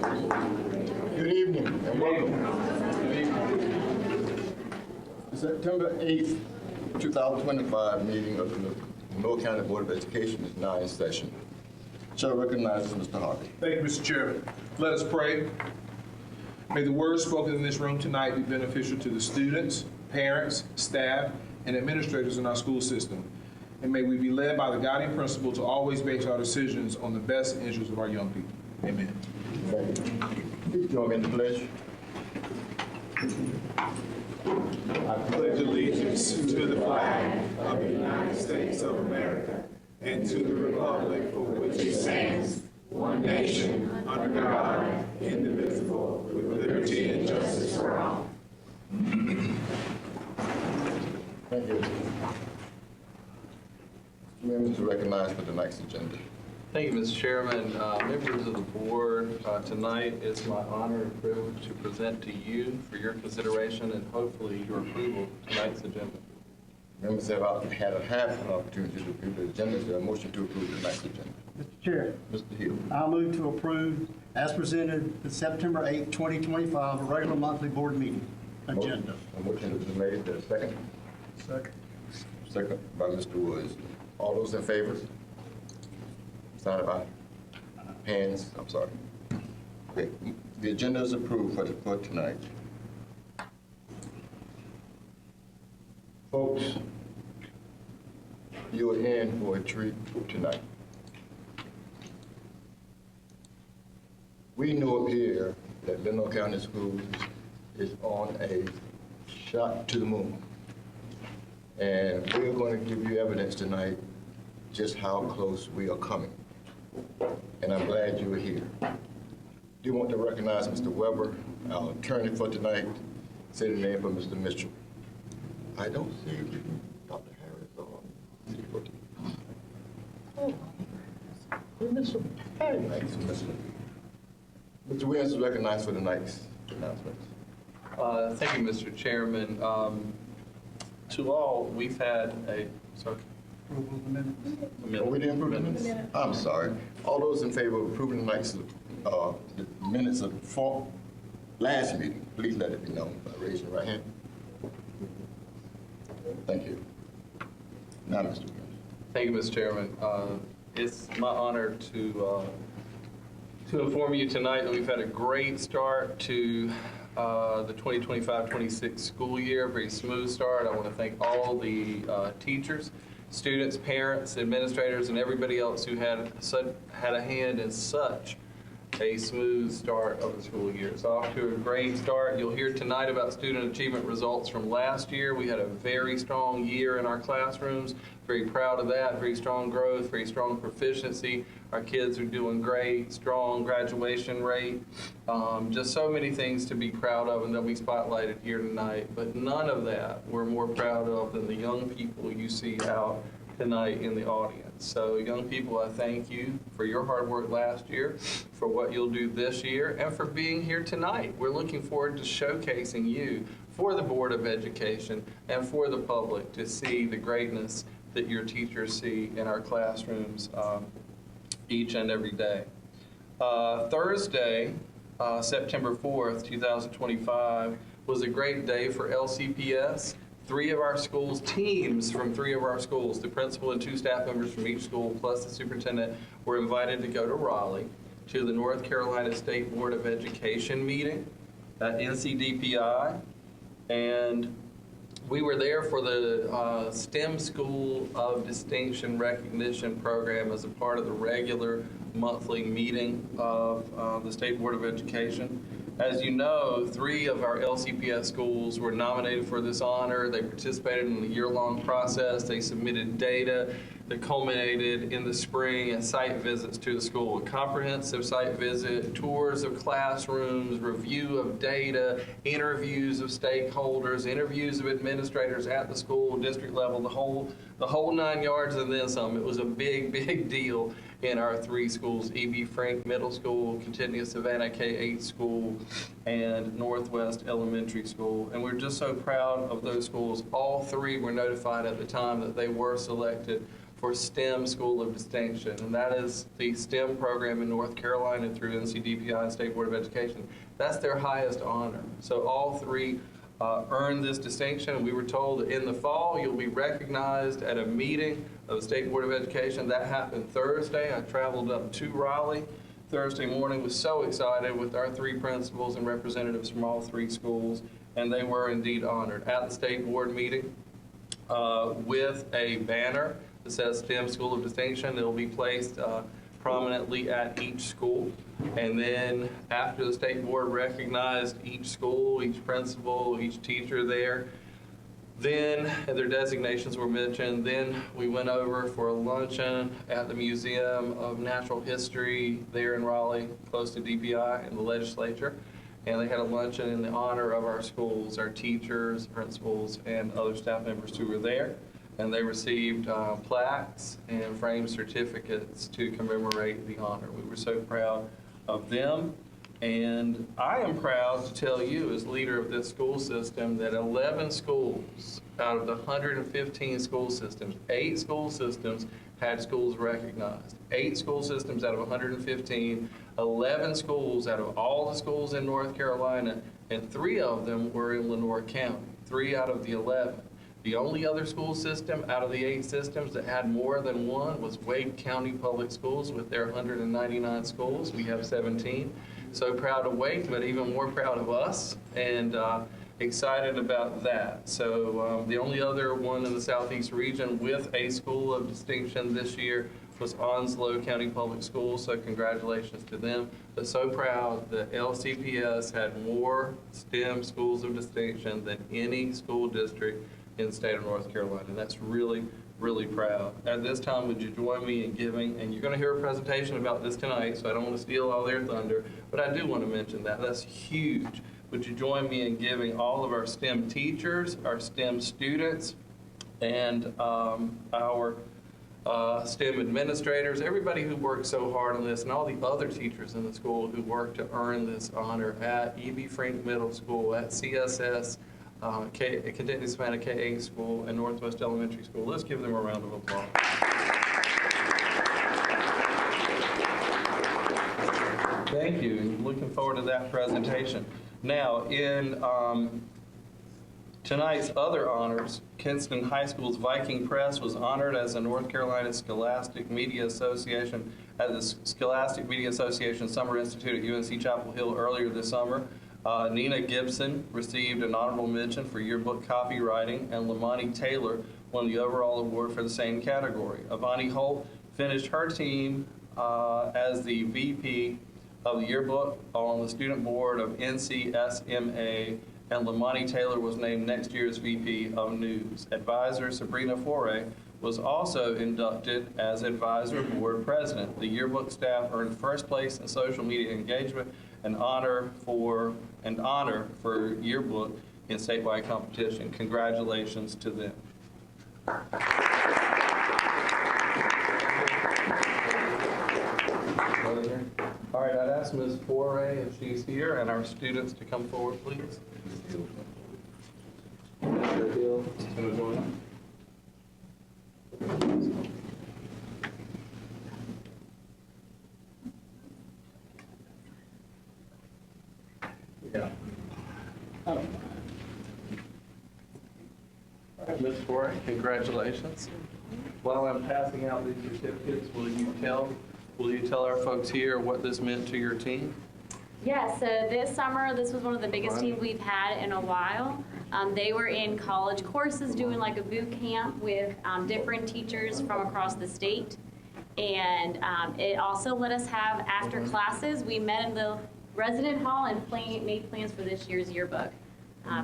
Good evening and welcome. The September 8th, 2025 meeting of the Monroe County Board of Education is now in session. Chair recognizes Mr. Harvey. Thank you, Mr. Chairman. Let us pray. May the words spoken in this room tonight be beneficial to the students, parents, staff, and administrators in our school system. And may we be led by the guiding principle to always base our decisions on the best interests of our young people. Amen. Thank you. Please join me in the pledge. I pledge allegiance to the flag of the United States of America and to the republic for which it stands, one nation, under God, indivisible, with liberty and justice for all. Thank you. Members to recognize for tonight's agenda. Thank you, Mr. Chairman. Members of the board, tonight it's my honor and privilege to present to you for your consideration and hopefully your approval tonight's agenda. Members have had a half an opportunity to review the agenda. Is there a motion to approve tonight's agenda? Mr. Chair, Mr. Hill. I'll move to approve, as presented, the September 8, 2025 regular monthly board meeting agenda. A motion has been made. Is there a second? Second. Second by Mr. Woods. All those in favor? Sign by hands. I'm sorry. Okay. The agenda is approved for tonight. Folks, you are in for a treat tonight. We know up here that Monroe County Schools is on a shot to the moon. And we're going to give you evidence tonight just how close we are coming. And I'm glad you are here. Do want to recognize Mr. Weber, our attorney for tonight. Say the name for Mr. Mitchell. I don't see Dr. Harris on. Oh, Mr. Thanks, Mr. Williams is recognized for tonight's announcements. Thank you, Mr. Chairman. To all, we've had Approval of the minutes. Oh, we didn't approve the minutes? I'm sorry. All those in favor of approving tonight's the minutes of the last meeting, please let it be known by raising your right hand. Thank you. Now, Mr. Williams. Thank you, Mr. Chairman. It's my honor to inform you tonight that we've had a great start to the 2025-26 school year, a very smooth start. I want to thank all the teachers, students, parents, administrators, and everybody else who had a hand in such a smooth start of the school year. It's off to a great start. You'll hear tonight about student achievement results from last year. We had a very strong year in our classrooms. Very proud of that. Very strong growth, very strong proficiency. Our kids are doing great, strong graduation rate. Just so many things to be proud of and that we spotlighted here tonight. But none of that we're more proud of than the young people you see out tonight in the audience. So young people, I thank you for your hard work last year, for what you'll do this year, and for being here tonight. We're looking forward to showcasing you for the Board of Education and for the public to see the greatness that your teachers see in our classrooms each and every day. Thursday, September 4th, 2025, was a great day for LCPS. Teams from three of our schools, the principal and 2 staff members from each school, plus the superintendent, were invited to go to Raleigh to the North Carolina State Board of Education meeting at NCDPI. And we were there for the STEM School of Distinction Recognition program as a part of the regular monthly meeting of the State Board of Education. As you know, 3 of our LCPS schools were nominated for this honor. They participated in the year-long process. They submitted data that culminated in the spring and site visits to the school. A comprehensive site visit, tours of classrooms, review of data, interviews of stakeholders, interviews of administrators at the school, district level, the whole 9 yards and then some. It was a big, big deal in our 3 schools, E.B. Frank Middle School, Continua Savannah K-8 School, and Northwest Elementary School. And we're just so proud of those schools. All 3 were notified at the time that they were selected for STEM School of Distinction, and that is the STEM program in North Carolina through NCDPI and State Board of Education. That's their highest honor. So all three earned this distinction. We were told that in the fall you'll be recognized at a meeting of the State Board of Education. That happened Thursday. I traveled up to Raleigh Thursday morning, was so excited with our three principals and representatives from all three schools, and they were indeed honored at the State Board meeting with a banner that says STEM School of Distinction. It'll be placed prominently at each school. And then after the State Board recognized each school, each principal, each teacher there, then their designations were mentioned. Then we went over for a luncheon at the Museum of Natural History there in Raleigh, close to DPI and the legislature. And they had a luncheon in the honor of our schools, our teachers, principals, and other staff members who were there. And they received plaques and framed certificates to commemorate the honor. We were so proud of them. And I am proud to tell you, as leader of this school system, that 11 schools out of the 115 school systems, 8 school systems had schools recognized. 8 school systems out of 115, 11 schools out of all the schools in North Carolina, and 3 of them were in Lenoir County, 3 out of the 11. The only other school system out of the 8 systems that had more than one was Wake County Public Schools with their 199 schools. We have 17. So proud of Wake, but even more proud of us, and excited about that. So the only other one in the Southeast region with a school of distinction this year was Onslow County Public Schools, so congratulations to them. But so proud that LCPS had more STEM schools of distinction than any school district in the state of North Carolina. And that's really, really proud. At this time, would you join me in giving, and you're going to hear a presentation about this tonight, so I don't want to steal all their thunder, but I do want to mention that. That's huge. Would you join me in giving all of our STEM teachers, our STEM students, and our STEM administrators, everybody who worked so hard on this, and all the other teachers in the school who worked to earn this honor at E.B. Frink Middle School, at CSS, Continuous Savannah K-8 School, and Northwest Elementary School. Let's give them a round of applause. Thank you. Looking forward to that presentation. Now, in tonight's other honors, Kinston High School's Viking Press was honored as the North Carolina Scholastic Media Association at the Scholastic Media Association Summer Institute at UNC Chapel Hill earlier this summer. Nina Gibson received an honorable mention for yearbook copywriting, and Lamani Taylor won the overall award for the same category. Avani Holt finished her team as the VP of the yearbook on the student board of NCSMA, and Lamani Taylor was named next year's VP of News. Advisor Sabrina Foray was also inducted as Advisor Board President. The yearbook staff earned first place in social media engagement and honor for yearbook in statewide competition. Congratulations to them. All right, I'd ask Ms. Foray if she's here, and our students to come forward, please. Mr. Hill is going to join. Yeah. I don't mind. All right, Ms. Foray, congratulations. While I'm passing out these certificates, will you tell our folks here what this meant to your team? Yeah, so this summer, this was one of the biggest teams we've had in a while. They were in college courses doing like a boot camp with different teachers from across the state. And it also let us have after classes. We met in the resident hall and made plans for this year's yearbook.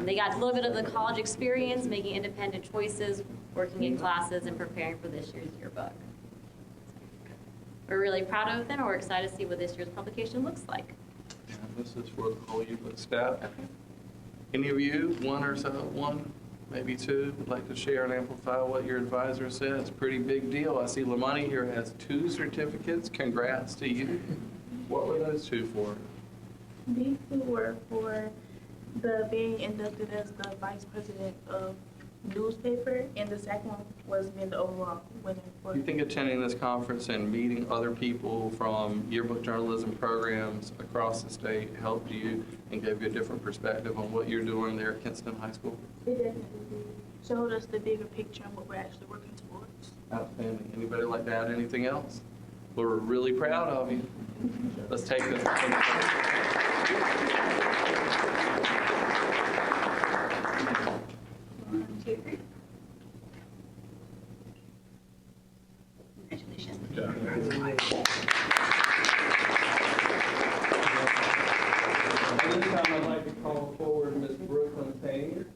They got a little bit of the college experience, making independent choices, working in classes, and preparing for this year's yearbook. We're really proud of them, and we're excited to see what this year's publication looks like. And this is for the whole yearbook staff. Okay. Any of you, one, maybe two, would like to share and amplify what your advisor said? It's a pretty big deal. I see Lamani here has 2 certificates. Congrats to you. What were those 2 for? These 2 were for the being inducted as the Vice President of newspaper, and the second one was being the overall winner for. Do you think attending this conference and meeting other people from yearbook journalism programs across the state helped you and gave you a different perspective on what you're doing there at Kinston High School? It definitely showed us the bigger picture and what we're actually working towards. Outstanding. Anybody like to add anything else? We're really proud of you. Let's take this. 1, 2, 3. Congratulations. At this time, I'd like to call forward Ms. Brooklyn Payne.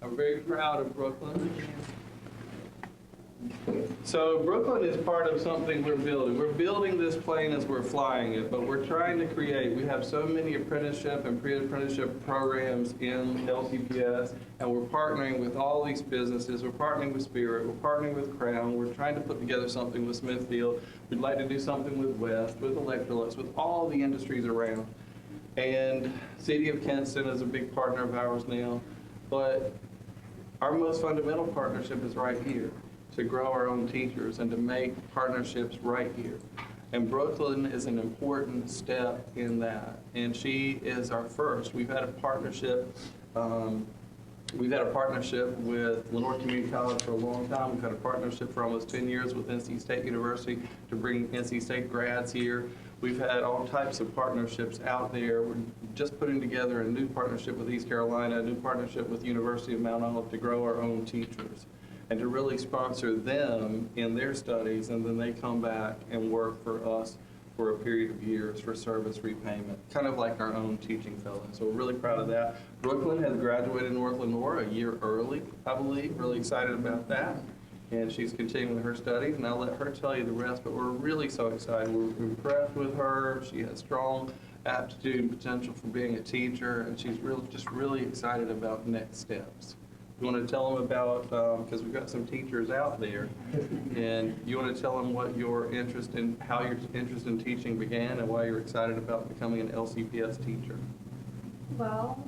I'm very proud of Brooklyn. So Brooklyn is part of something we're building. We're building this plane as we're flying it, but we're trying to create, we have so many apprenticeship and pre-apprenticeship programs in LCPS, and we're partnering with all these businesses. We're partnering with Spirit, we're partnering with Crown, we're trying to put together something with Smithfield. We'd like to do something with West, with Electrolux, with all the industries around. And City of Kinston is a big partner of ours now, but our most fundamental partnership is right here, to grow our own teachers and to make partnerships right here. And Brooklyn is an important step in that. And she is our first. We've had a partnership. We've had a partnership with Lenore Community College for a long time. We've had a partnership for almost 10 years with NC State University to bring NC State grads here. We've had all types of partnerships out there. We're just putting together a new partnership with East Carolina, a new partnership with University of Mount Olive to grow our own teachers and to really sponsor them in their studies, and then they come back and work for us for a period of years for service repayment, kind of like our own teaching fellows. So we're really proud of that. Brooklyn has graduated North Lenore a year early, I believe. Really excited about that. And she's continuing her studies, and I'll let her tell you the rest, but we're really so excited. We're impressed with her. She has strong aptitude and potential for being a teacher, and she's just really excited about next steps. You want to tell them about, because we've got some teachers out there, and you want to tell them what your interest in, how your interest in teaching began and why you're excited about becoming an LCPS teacher. Well,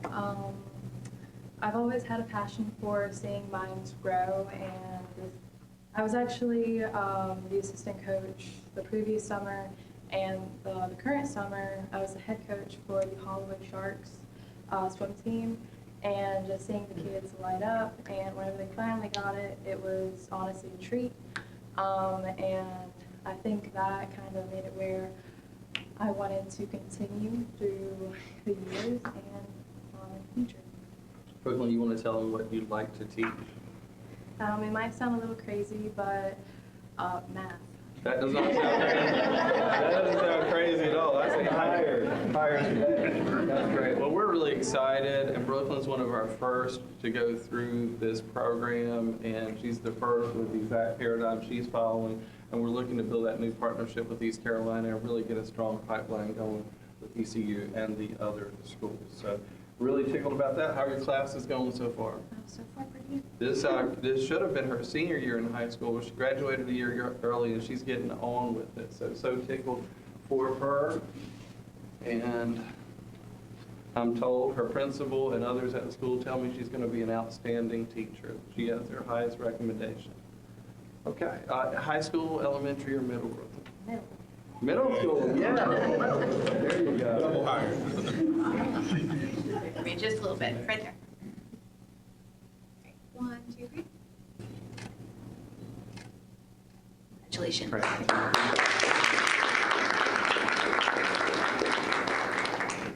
I've always had a passion for seeing minds grow, and I was actually the assistant coach the previous summer, and the current summer I was the head coach for the Holloway Sharks swim team. And just seeing the kids light up, and whenever they finally got it, it was honestly a treat. And I think that kind of made it where I wanted to continue through the years and in the future. Brooklyn, you want to tell them what you'd like to teach? It might sound a little crazy, but math. That does not sound crazy. That doesn't sound crazy at all. I say higher. That's great. Well, we're really excited, and Brooklyn's one of our first to go through this program, and she's the first with the exact paradigm she's following, and we're looking to build that new partnership with East Carolina and really get a strong pipeline going with ECU and the other schools. So really tickled about that. How are your classes going so far? So far, pretty good. This should have been her senior year in high school. She graduated a year early, and she's getting on with it. So tickled for her. And I'm told her principal and others at the school tell me she's going to be an outstanding teacher. She has their highest recommendation. Okay. High school, elementary, or middle grade? Middle. Middle school, yeah. There you go. Double higher. I mean, just a little bit, right there. Okay, 1, 2, 3. Congratulations.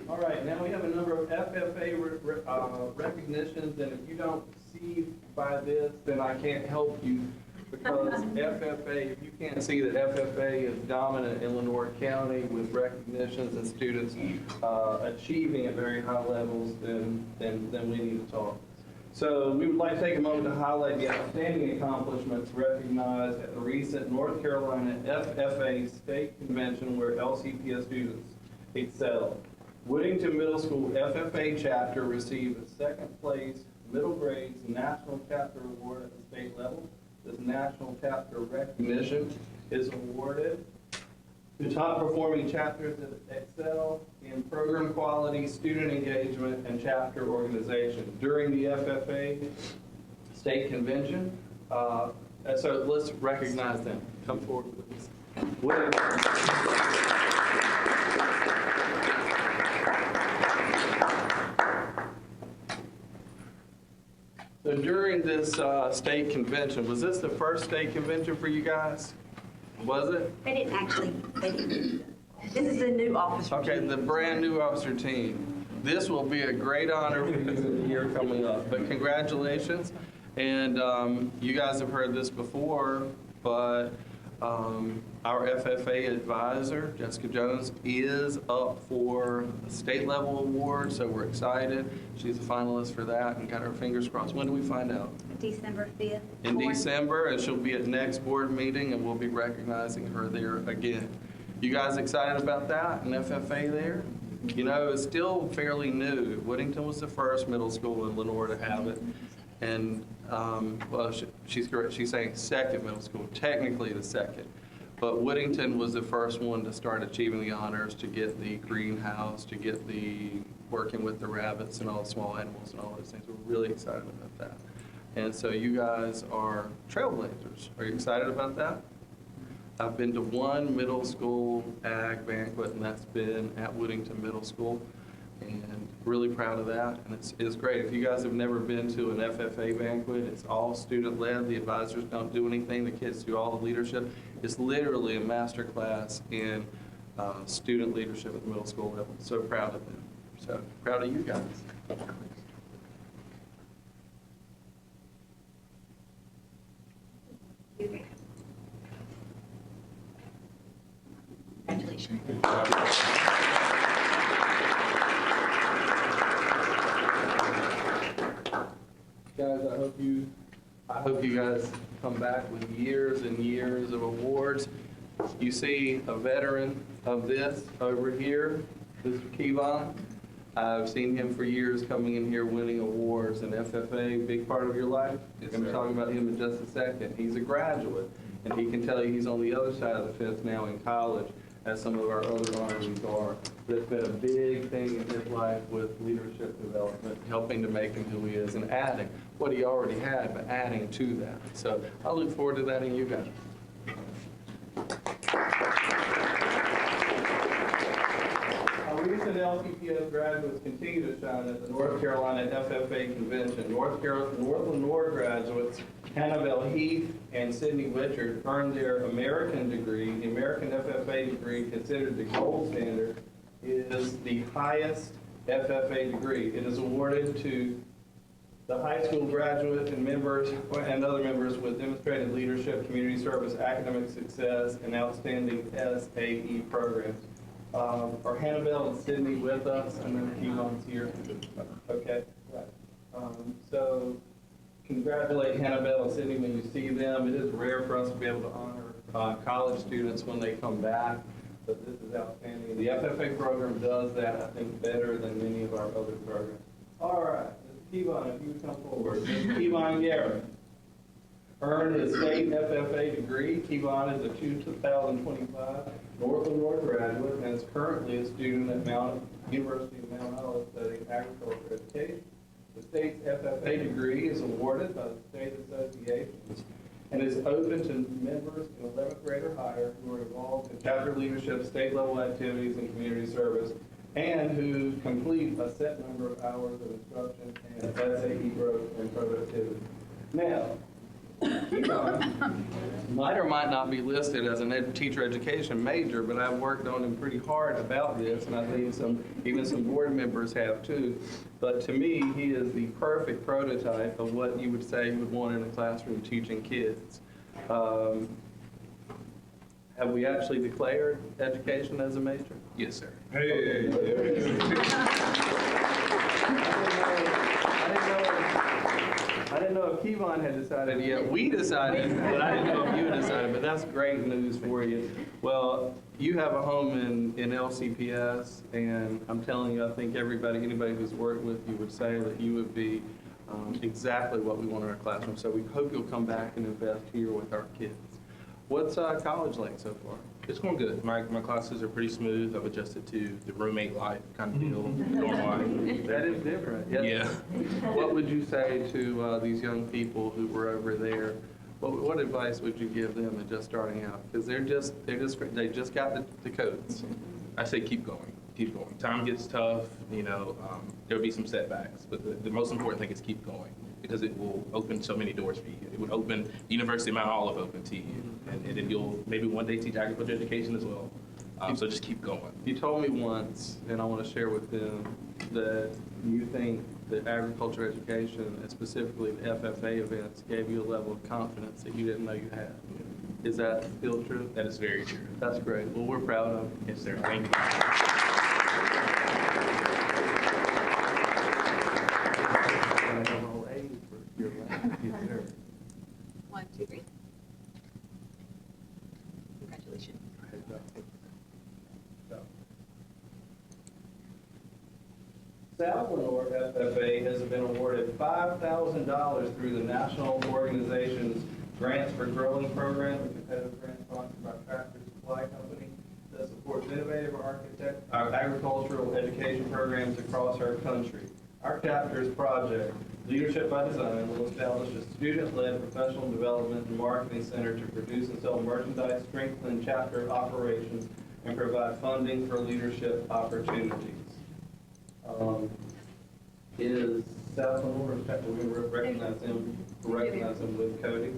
All right, now we have a number of FFA recognitions, and if you don't see by this, then I can't help you, because FFA, if you can't see that FFA is dominant in Lenore County with recognitions and students achieving at very high levels, then we need to talk. So we would like to take a moment to highlight the outstanding accomplishments recognized at the recent North Carolina FFA State Convention where LCPS students excelled. Woodington Middle School FFA chapter received a second place middle grades national chapter award at the state level. This national chapter recognition is awarded to top performing chapters that excel in program quality, student engagement, and chapter organization. During the FFA state convention. So let's recognize them. Come forward, please. So during this state convention, was this the first state convention for you guys? Was it? They didn't. This is a new officer. Okay, the brand new officer team. This will be a great honor because of the year coming up. But congratulations. And you guys have heard this before, but our FFA advisor, Jessica Jones, is up for a state level award, so we're excited. She's a finalist for that and got her fingers crossed. When do we find out? December 5th. In December, and she'll be at next board meeting, and we'll be recognizing her there again. You guys excited about that, an FFA there? You know, it's still fairly new. Whittington was the first middle school in Lenore to have it. And, well, she's correct. She's saying second middle school, technically the second. But Whittington was the first one to start achieving the honors, to get the greenhouse, to get the working with the rabbits and all the small animals and all those things. We're really excited about that. And so you guys are trailblazers. Are you excited about that? I've been to one middle school ag banquet, and that's been at Whittington Middle School, and really proud of that. And it's great. If you guys have never been to an FFA banquet, it's all student-led. The advisors don't do anything. The kids do all the leadership. It's literally a master class in student leadership at the middle school level. So proud of them. So proud of you guys. Congratulations. Guys, I hope you guys come back with years and years of awards. You see a veteran of this over here, Mr. Kevon. I've seen him for years coming in here winning awards, and FFA, big part of your life. Yes, I'm sir. talking about him in just a second. He's a graduate, and he can tell you he's on the other side of the fence now in college, as some of our other honorees are. But it's been a big thing in his life with leadership development, helping to make him who he is, and adding what he already had, but adding to that. So I look forward to that in you guys. Our recent LCPS graduates continue to shine at the North Carolina FFA Convention. North Lenore graduates Hannibal Heath and Sydney Richard earned their American degree. The American FFA degree, considered the gold standard, is the highest FFA degree. It is awarded to the high school graduates and members and other members with demonstrated leadership, community service, academic success, and outstanding SAE programs. Are Hannibal and Sydney with us? And then Kevon's here. Okay. Right. So congratulate Hannibal and Sydney when you see them. It is rare for us to be able to honor college students when they come back, but this is outstanding. The FFA program does that, I think, better than many of our other programs. All right. Kevon, if you would come forward. Kevon Garrett earned his state FFA degree. Kevon is a 2025 North Lenore graduate and is currently a student at University of Mount Olive studying agriculture education. The state's FFA degree is awarded by the state associations and is open to members in 11th grade or higher who are involved in chapter leadership, state level activities, and community service, and who complete a set number of hours of instruction and SAE growth and productivity. Now, might or might not be listed as an teacher education major, but I've worked on him pretty hard about this, and I think even some board members have too. But to me, he is the perfect prototype of what you would say you would want in a classroom teaching kids. Have we actually declared education as a major? Yes, sir. Hey. I didn't know if Kevon had decided yet. We decided, but I didn't know if you had decided, but that's great news for you. Well, you have a home in LCPS, and I'm telling you, I think anybody who's worked with you would say that you would be exactly what we want in our classroom. So we hope you'll come back and invest here with our kids. What's college like so far? It's going good. My classes are pretty smooth. I've adjusted to the roommate life kind of deal, dorm life. That is different. Yeah. What would you say to these young people who were over there? What advice would you give them that just starting out? Because they just got the codes. I say keep going, keep going. Time gets tough, you know, there'll be some setbacks, but the most important thing is keep going because it will open so many doors for you. It would open the University of Mount Olive open to you, and then you'll maybe one day teach agriculture education as well. So just keep going. You told me once, and I want to share with them, that you think that agriculture education, and specifically the FFA events, gave you a level of confidence that you didn't know you had. Is that still true? That is very true. That's great. Well, we're proud of you. Yes, sir. Thank you. 1, 2, 3. Congratulations. South Lenore FFA has been awarded $5,000 through the National Organization's Grants for Growing program, a competitive grant sponsored by Tractor Supply Company that supports innovative agricultural education programs across our country. Our chapter's project, Leadership by Design, will establish a student-led professional development and marketing center to produce and sell merchandise, strengthen chapter operations, and provide funding for leadership opportunities. Is South Lenore, we recognize him with Cody.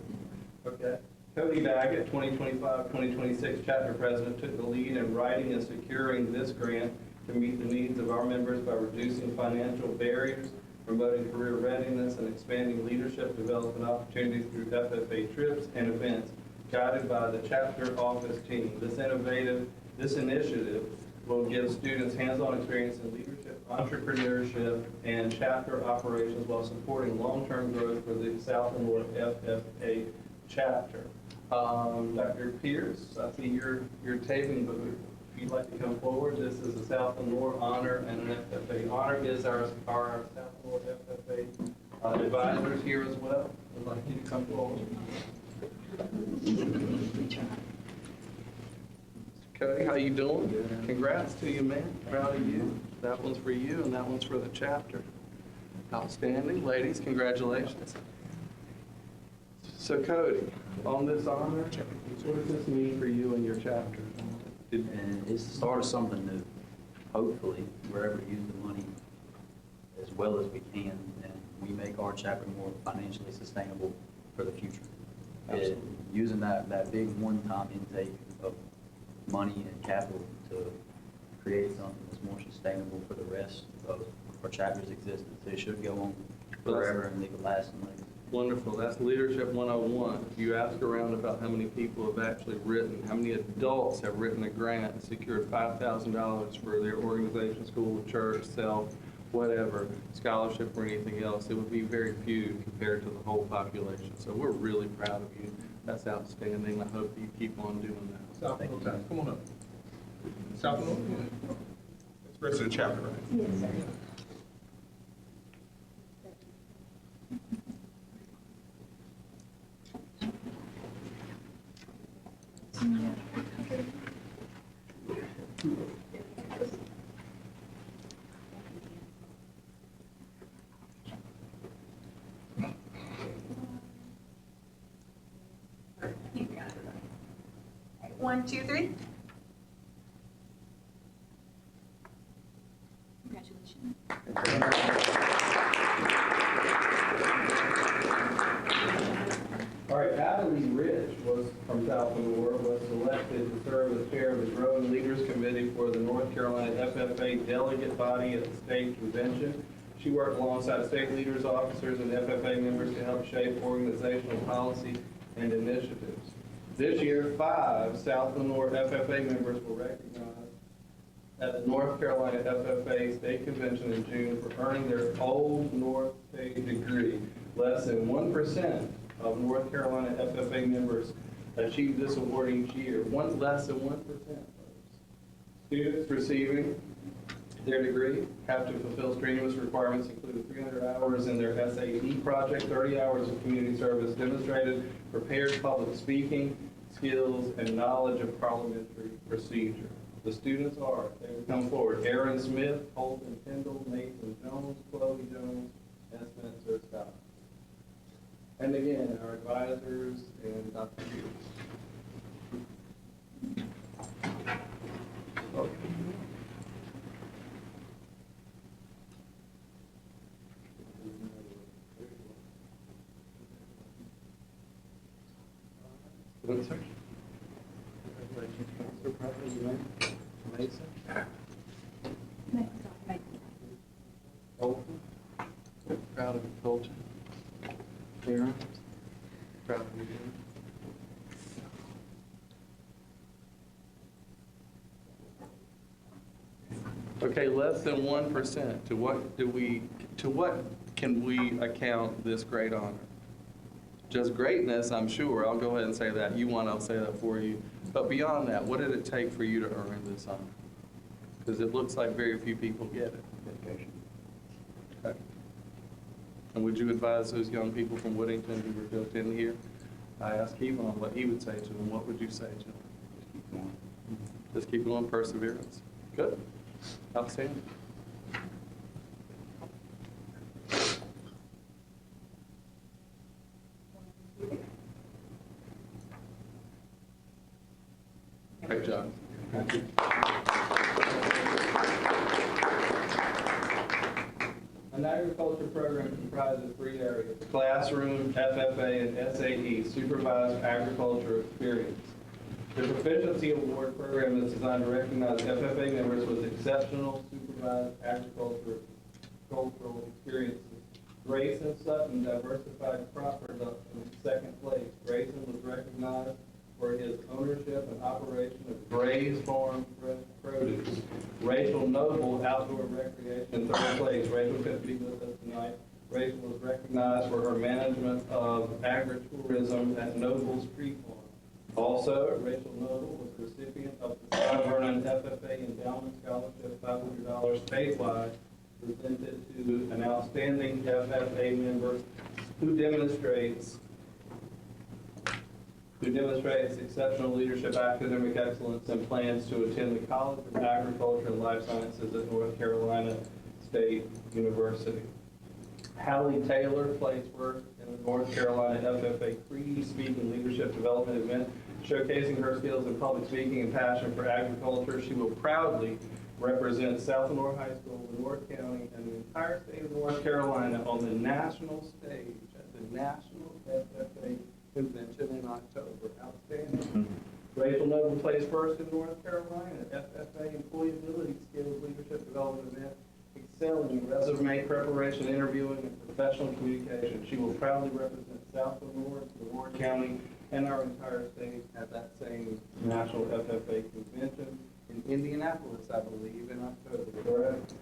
Okay. Cody Baggett, 2025-2026 chapter president, took the lead in writing and securing this grant to meet the needs of our members by reducing financial barriers, promoting career readiness, and expanding leadership development opportunities through FFA trips and events guided by the chapter office team. This initiative will give students hands-on experience in leadership, entrepreneurship, and chapter operations while supporting long-term growth for the South and North FFA chapter. Dr. Pierce, I see you're taping, but if you'd like to come forward, this is a South and North honor and an FFA honor. Is our South and North FFA advisors here as well? I'd like you to come forward. Cody, how you doing? Good. Congrats to you, man. Proud of you. That one's for you, and that one's for the chapter. Outstanding. Ladies, congratulations. So, Cody, on this honor, what does this mean for you and your chapter? And it's the start of something new. Hopefully, we're able to use the money as well as we can, and we make our chapter more financially sustainable for the future. And using that big one-time intake of money and capital to create something that's more sustainable for the rest of our chapter's existence. It should go on forever and leave a lasting legacy. Wonderful. That's Leadership 101. If you ask around about how many people have actually written, how many adults have written a grant and secured $5,000 for their organization, school, church, self, whatever, scholarship or anything else, it would be very few compared to the whole population. So we're really proud of you. That's outstanding. I hope you keep on doing that. South North, come on up. South North, it's the rest of the chapter, right? Yes, sir. You got it. 1, 2, 3. Congratulations. All right, Natalie Rich was from South Lenore, was selected to serve as chair of the Growing Leaders Committee for the North Carolina FFA delegate body at the state convention. She worked alongside state leaders, officers, and FFA members to help shape organizational policy and initiatives. This year, 5 South Lenore FFA members were recognized at the North Carolina FFA State Convention in June for earning their Old North State degree. Less than 1% of North Carolina FFA members achieve this award each year. Less than 1%. Students receiving their degree have to fulfill strenuous requirements, including 300 hours in their SAT project, 30 hours of community service demonstrated, prepared public speaking skills, and knowledge of parliamentary procedure. The students are, they will come forward, Aaron Smith, Holden Kendall, Nathan Jones, Chloe Jones, and Spencer Scott. And again, our advisors and Dr. Hughes. Congratulations, Mr. President. Mason. Holden. Proud of you, Colton. Aaron. Proud of you, Aaron. Okay, less than 1%. To what can we account this great honor? Just greatness, I'm sure. I'll go ahead and say that. You want, I'll say that for you. But beyond that, what did it take for you to earn this honor? Because it looks like very few people get it. Dedication. Okay. And would you advise those young people from Whittington who were just in here? I asked Kevon what he would say to them. What would you say to them? Just keep going. Just keep going, perseverance. Good. Outstanding. Great job. Thank you. An agriculture program comprises 3 areas: classroom, FFA, and SAE, supervised agriculture experience. The Proficiency Award program is designed to recognize FFA members with exceptional supervised agricultural experiences. Grayson Sutton, diversified crop production, 2nd place. Grayson was recognized for his ownership and operation of Gray's Farm Produce. Rachel Noble, outdoor recreation, 3rd place. Rachel couldn't be with us tonight. Rachel was recognized for her management of agritourism at Noble's Tree Farm. Also, Rachel Noble was recipient of the Scott Vernon FFA Endowment Scholarship, $500 statewide, presented to an outstanding FFA member who demonstrates exceptional leadership, academic excellence, and plans to attend the College of Agriculture and Life Sciences at North Carolina State University. Hallie Taylor placed first in the North Carolina FFA Cree Speaking Leadership Development event, showcasing her skills in public speaking and passion for agriculture. She will proudly represent South Lenore High School, Lenore County, and the entire state of North Carolina on the national stage at the National FFA Convention in October. Outstanding. Rachel Noble placed first in North Carolina FFA Employability Skills Leadership Development event, excelling in resume preparation, interviewing, and professional communication. She will proudly represent South Lenore, Lenore County, and our entire state at that same National FFA Convention in Indianapolis, I believe, in October. Correct?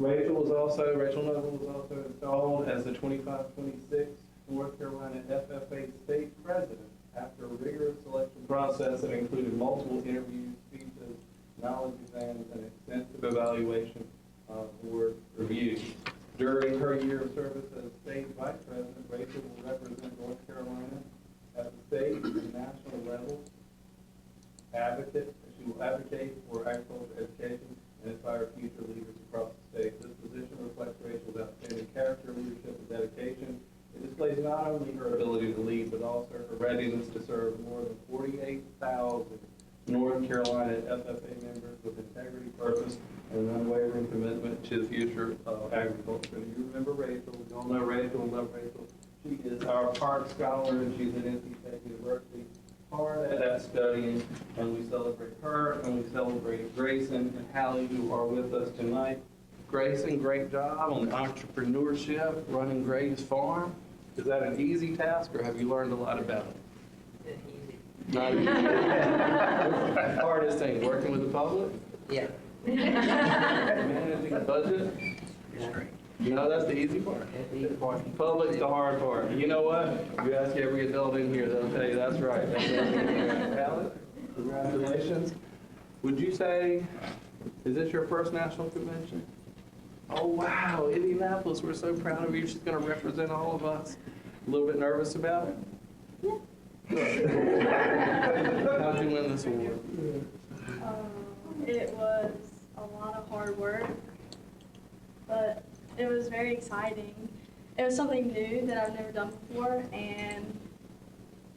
Rachel Noble was also installed as the 25-26 North Carolina FFA State President after a rigorous selection process that included multiple interviews, speeches, knowledge exams, and extensive evaluation board reviews. During her year of service as State Vice President, Rachel will represent North Carolina at the state and national level. She will advocate for agricultural education and inspire future leaders across the state. This position reflects Rachel's outstanding character, leadership, and dedication. It displays not only her ability to lead, but also her readiness to serve more than 48,000 North Carolina FFA members with integrity, purpose, and unwavering commitment to the future of agriculture. And you remember Rachel, we all know Rachel, love Rachel. She is our Park Scholar, and she's at NC State University, hard at that studying, and we celebrate her, and we celebrate Grayson and Hallie, who are with us tonight. Grayson, great job on the entrepreneurship, running Gray's Farm. Is that an easy task, or have you learned a lot about it? Not easy. Hardest thing, working with the public? Yeah. Managing a budget? No, that's the easy part. Public's the hard part. You know what? You ask every adult in here, they'll tell you that's right. Alex, congratulations. Would you say, is this your first national convention? Oh, wow, Indianapolis, we're so proud of you. She's going to represent all of us. A little bit nervous about it? Yeah. How'd you win this award? It was a lot of hard work, but it was very exciting. It was something new that I've never done before, and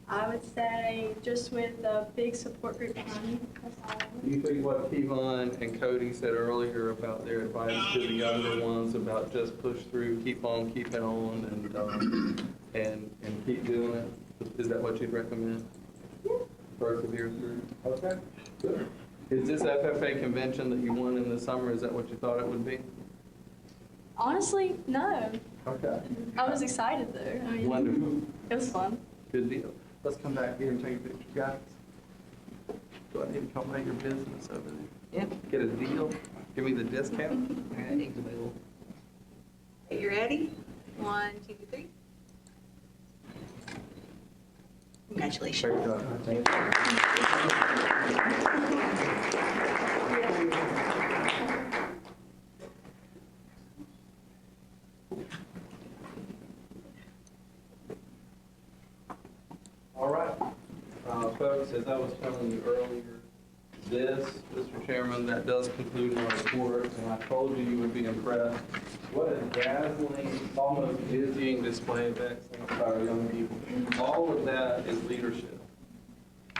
I would say just with a big support group behind me, that's all. Do you think what Kevon and Cody said earlier about their advice to the younger ones about just push through, keep on keeping on, and keep doing it? Is that what you'd recommend? Persevere through? Okay, good. Is this FFA convention that you won in the summer, is that what you thought it would be? Honestly, no. Okay. I was excited though. I mean, Wonderful. it was fun. Good deal. Let's come back here and take a picture, guys. Do I need to come make your business over there? Yeah. Get a deal? Give me the discount? Are you ready? 1, 2, 3. Congratulations. Thank you. All right, folks, as I was telling you earlier, Mr. Chairman, that does conclude my report, and I told you you would be impressed. What a dazzling, almost dizzying display of excellence by our young people. All of that is leadership.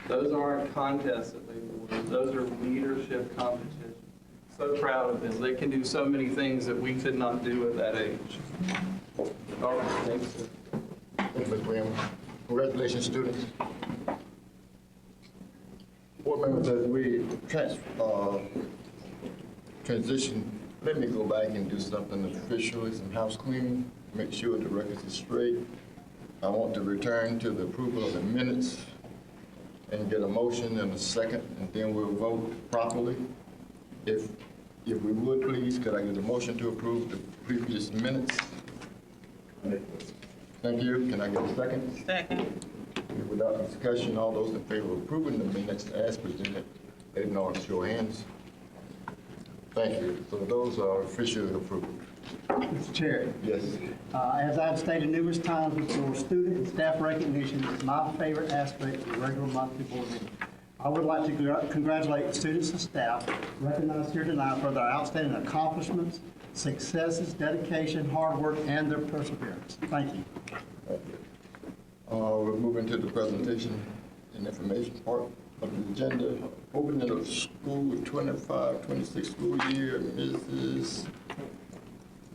Those aren't contests that they won. Those are leadership competitions. So proud of them. They can do so many things that we could not do at that age. All right, thanks, sir. Thank you, Ms. Williams. Congratulations, students. Board members, as we transition, let me go back and do something officially, some house cleaning, make sure the records are straight. I want to return to the approval of the minutes and get a motion and a second, and then we'll vote properly. If we would, please, could I get a motion to approve the previous minutes? Thank you. Can I get a second? Second. Without discussion, all those in favor of approving the minutes as presented, let it know, show of hands. Thank you. So those are officially approved. Mr. Chair, Yes. as I've stated numerous times before, student and staff recognition is my favorite aspect of the regular monthly board meeting. I would like to congratulate the students and staff recognized here tonight for their outstanding accomplishments, successes, dedication, hard work, and their perseverance. Thank you. We're moving to the presentation and information part of the agenda. Opening of school 25-26 school year.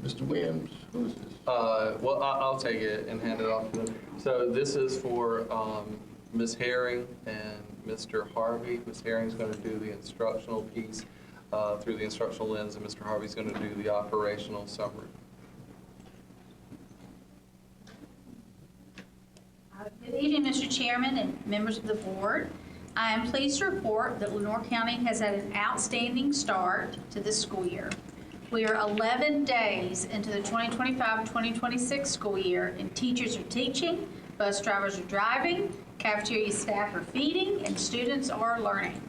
Mr. Williams, who is this? Well, I'll take it and hand it off to them. So this is for Ms. Herring and Mr. Harvey. Ms. Herring's going to do the instructional piece through the instructional lens, and Mr. Harvey's going to do the operational summary. Good evening, Mr. Chairman and members of the board. I am pleased to report that Lenoir County has had an outstanding start to this school year. We are 11 days into the 2025-2026 school year, and teachers are teaching, bus drivers are driving, cafeteria staff are feeding, and students are learning.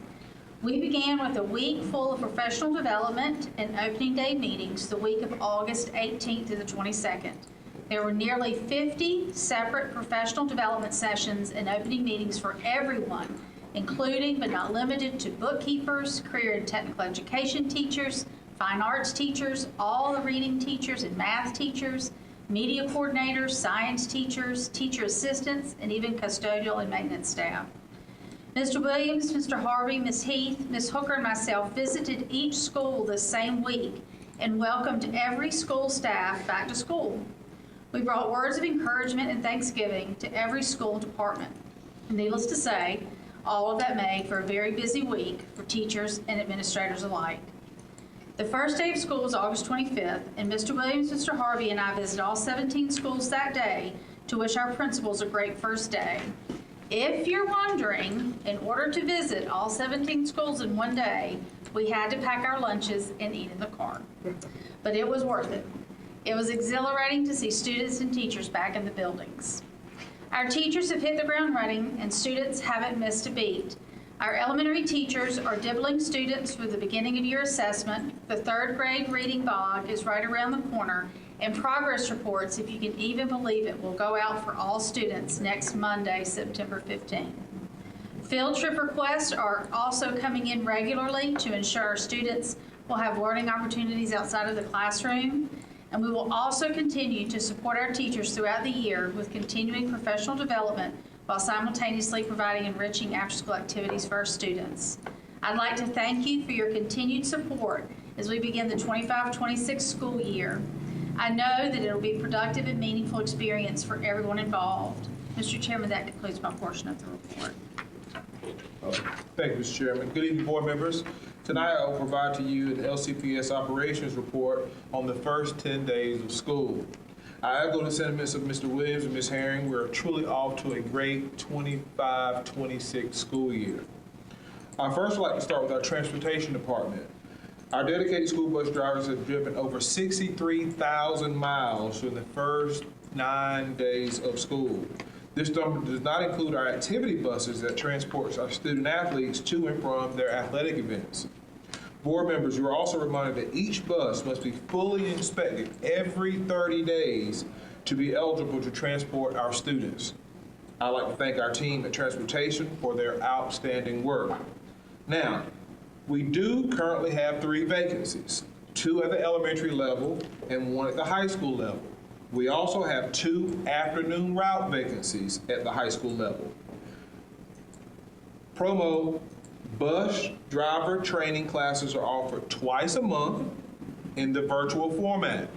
We began with a week full of professional development and opening day meetings the week of August 18th to the 22nd. There were nearly 50 separate professional development sessions and opening meetings for everyone, including but not limited to bookkeepers, career and technical education teachers, fine arts teachers, all the reading teachers and math teachers, media coordinators, science teachers, teacher assistants, and even custodial and maintenance staff. Mr. Williams, Mr. Harvey, Ms. Heath, Ms. Hooker, and myself visited each school this same week and welcomed every school staff back to school. We brought words of encouragement and thanksgiving to every school department. Needless to say, all of that made for a very busy week for teachers and administrators alike. The first day of school was August 25th, and Mr. Williams, Mr. Harvey, and I visited all 17 schools that day to wish our principals a great first day. If you're wondering, in order to visit all 17 schools in one day, we had to pack our lunches and eat in the car. But it was worth it. It was exhilarating to see students and teachers back in the buildings. Our teachers have hit the ground running, and students haven't missed a beat. Our elementary teachers are dibbling students for the beginning of year assessment. The third grade reading bog is right around the corner, And progress reports, if you can even believe it, will go out for all students next Monday, September 15th. Field trip requests are also coming in regularly to ensure our students will have learning opportunities outside of the classroom. And we will also continue to support our teachers throughout the year with continuing professional development while simultaneously providing enriching after-school activities for our students. I'd like to thank you for your continued support as we begin the 25-26 school year. I know that it'll be a productive and meaningful experience for everyone involved. Mr. Chairman, that concludes my portion of the report. Thank you, Mr. Chairman. Good evening, board members. Tonight, I will provide to you an LCPS operations report on the first 10 days of school. I echo the sentiments of Mr. Williams and Ms. Herring. We're truly off to a great 25-26 school year. I first would like to start with our transportation department. Our dedicated school bus drivers have driven over 63,000 miles during the first 9 days of school. This number does not include our activity buses that transports our student athletes to and from their athletic events. Board members, you are also reminded that each bus must be fully inspected every 30 days to be eligible to transport our students. I'd like to thank our team at Transportation for their outstanding work. Now, we do currently have 3 vacancies, 2 at the elementary level and 1 at the high school level. We also have 2 afternoon route vacancies at the high school level. Promo bus driver training classes are offered twice a month in the virtual format.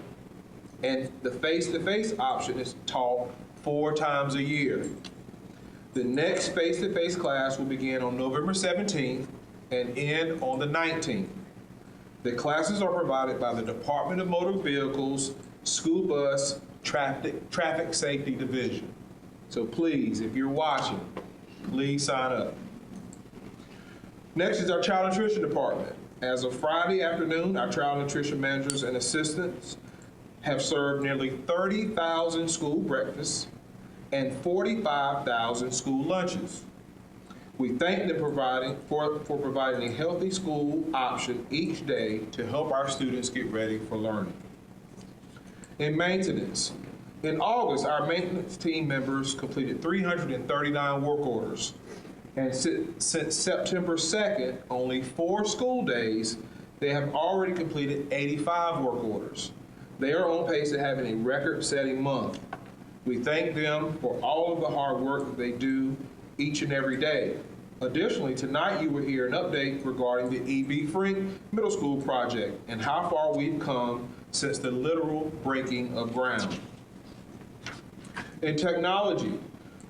And the face-to-face option is taught 4 times a year. The next face-to-face class will begin on November 17th and end on the 19th. The classes are provided by the Department of Motor Vehicles School Bus Traffic Safety Division. So please, if you're watching, please sign up. Next is our Child Nutrition Department. As of Friday afternoon, our child nutrition managers and assistants have served nearly 30,000 school breakfasts and 45,000 school lunches. We thank them for providing a healthy school option each day to help our students get ready for learning. In maintenance, in August, our maintenance team members completed 339 work orders. And since September 2nd, only 4 school days, they have already completed 85 work orders. They are on pace to having a record-setting month. We thank them for all of the hard work that they do each and every day. Additionally, tonight you will hear an update regarding the E.B. Frink Middle School project and how far we've come since the literal breaking of ground. In technology,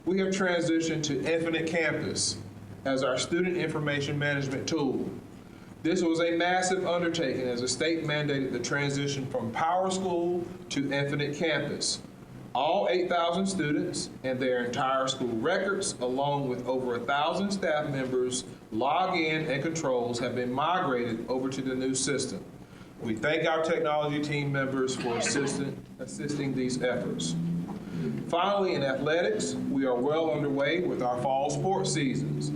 we have transitioned to Infinite Campus as our student information management tool. This was a massive undertaking as the state mandated the transition from Power School to Infinite Campus. All 8,000 students and their entire school records, along with over 1,000 staff members, login and controls have been migrated over to the new system. We thank our technology team members for assisting these efforts. Finally, in athletics, we are well underway with our fall sports seasons.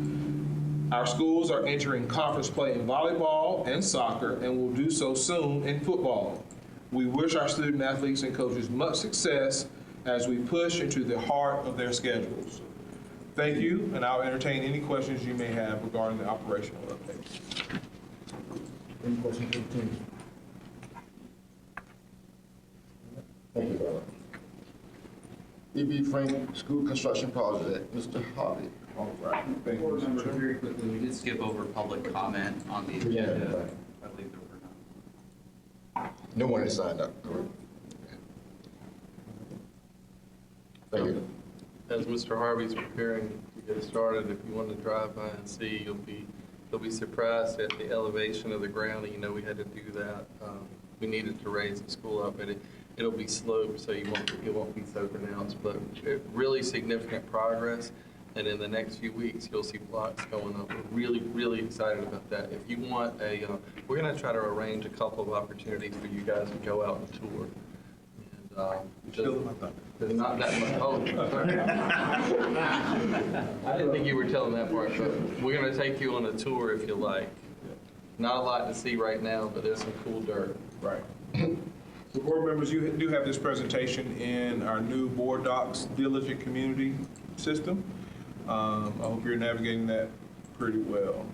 Our schools are entering conference play in volleyball and soccer and will do so soon in football. We wish our student athletes and coaches much success as we push into the heart of their schedules. Thank you, and I'll entertain any questions you may have regarding the operational update. Any questions for the team? Thank you, Bella. E.B. Frink School Construction Project, Mr. Harvey. All right. Thank you, Mr. Chairman. Very quickly, we did skip over public comment on the agenda. I believe there were none. No one has signed up, correct? Thank you. As Mr. Harvey's preparing to get started, if you want to drive by and see, you'll be surprised at the elevation of the ground. You know, we had to do that. We needed to raise the school up, but it'll be sloped, so it won't be so pronounced. But really significant progress, and in the next few weeks, you'll see blocks going up. We're really, really excited about that. If you want we're going to try to arrange a couple of opportunities for you guys to go out and tour. There's not that much hope. I didn't think you were telling that part, but we're going to take you on a tour if you like. Not a lot to see right now, but there's some cool dirt. Right. The board members, you do have this presentation in our new board docs diligent community system. I hope you're navigating that pretty well.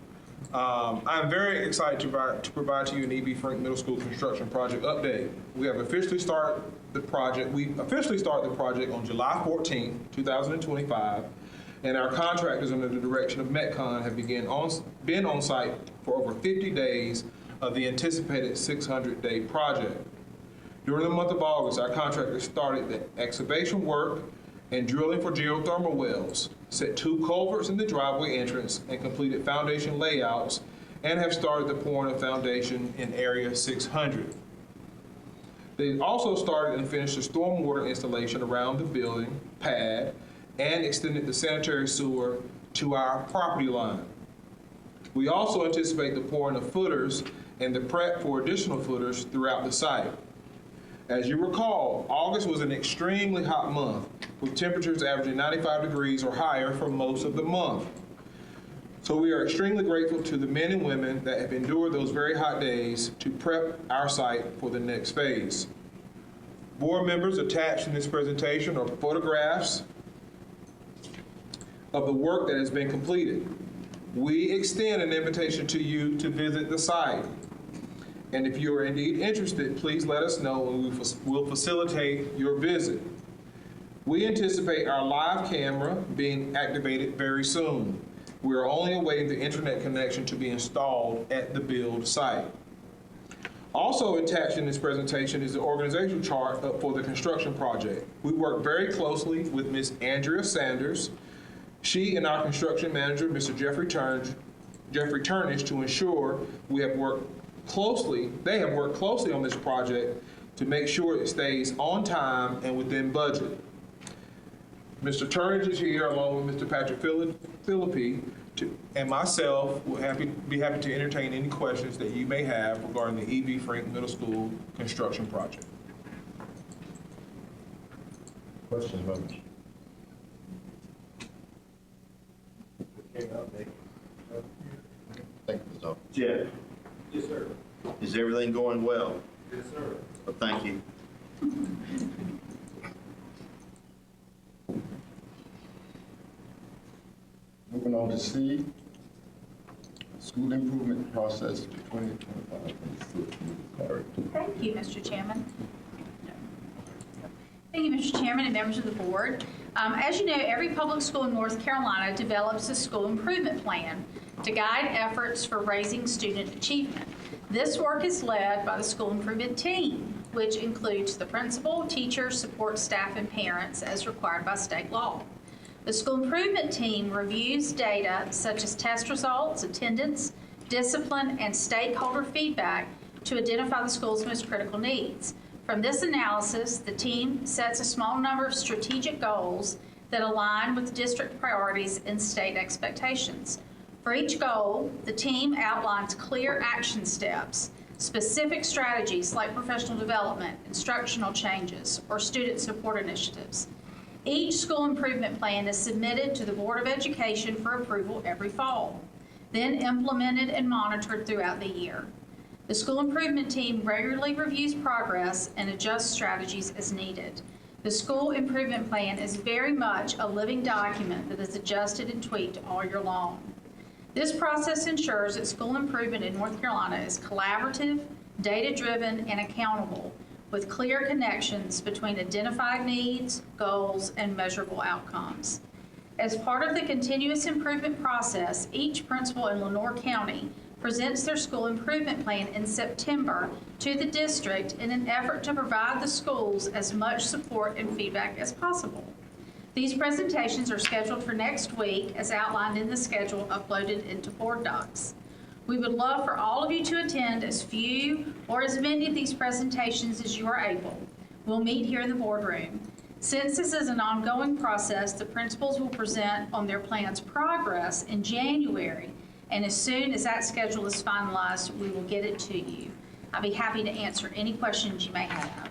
I'm very excited to provide to you an E.B. Frank Middle School construction project update. We officially start the project on July 14th, 2025, and our contractors under the direction of Metcon have been on site for over 50 days of the anticipated 600-day project. During the month of August, our contractors started the excavation work and drilling for geothermal wells, set 2 culverts in the driveway entrance, and completed foundation layouts, and have started the pouring of foundation in Area 600. They also started and finished the stormwater installation around the building pad and extended the sanitary sewer to our property line. We also anticipate the pouring of footers and the prep for additional footers throughout the site. As you recall, August was an extremely hot month, with temperatures averaging 95 degrees or higher for most of the month. So we are extremely grateful to the men and women that have endured those very hot days to prep our site for the next phase. Board members, attached in this presentation are photographs of the work that has been completed. We extend an invitation to you to visit the site. And if you are indeed interested, please let us know and we'll facilitate your visit. We anticipate our live camera being activated very soon. We are only awaiting the internet connection to be installed at the build site. Also attached in this presentation is the organizational chart for the construction project. We work very closely with Ms. Andrea Sanders. She and our construction manager, Mr. Jeffrey Turnish, to ensure they have worked closely on this project to make sure it stays on time and within budget. Mr. Turnage is here along with Mr. Patrick Philippi and myself will be happy to entertain any questions that you may have regarding the E.B. Frank Middle School construction project. Questions, members? Thank you, Ms. Oak. Jeff, Yes, sir. is everything going well? Yes, sir. Well, thank you. Moving on to C, school improvement process for 2025-26. Thank you, Mr. Chairman. Thank you, Mr. Chairman and members of the board. As you know, every public school in North Carolina develops a school improvement plan to guide efforts for raising student achievement. This work is led by the school improvement team, which includes the principal, teachers, support staff, and parents as required by state law. The school improvement team reviews data such as test results, attendance, discipline, and stakeholder feedback to identify the school's most critical needs. From this analysis, the team sets a small number of strategic goals that align with district priorities and state expectations. For each goal, the team outlines clear action steps, specific strategies like professional development, instructional changes, or student support initiatives. Each school improvement plan is submitted to the Board of Education for approval every fall, then implemented and monitored throughout the year. The school improvement team regularly reviews progress and adjusts strategies as needed. The school improvement plan is very much a living document that is adjusted and tweaked all year long. This process ensures that school improvement in North Carolina is collaborative, data-driven, and accountable, with clear connections between identified needs, goals, and measurable outcomes. As part of the continuous improvement process, each principal in Lenoir County presents their school improvement plan in September to the district in an effort to provide the schools as much support and feedback as possible. These presentations are scheduled for next week as outlined in the schedule uploaded into board docs. We would love for all of you to attend as few or as many of these presentations as you are able. We'll meet here in the boardroom. Since this is an ongoing process, the principals will present on their plan's progress in January, and as soon as that schedule is finalized, we will get it to you. I'll be happy to answer any questions you may have.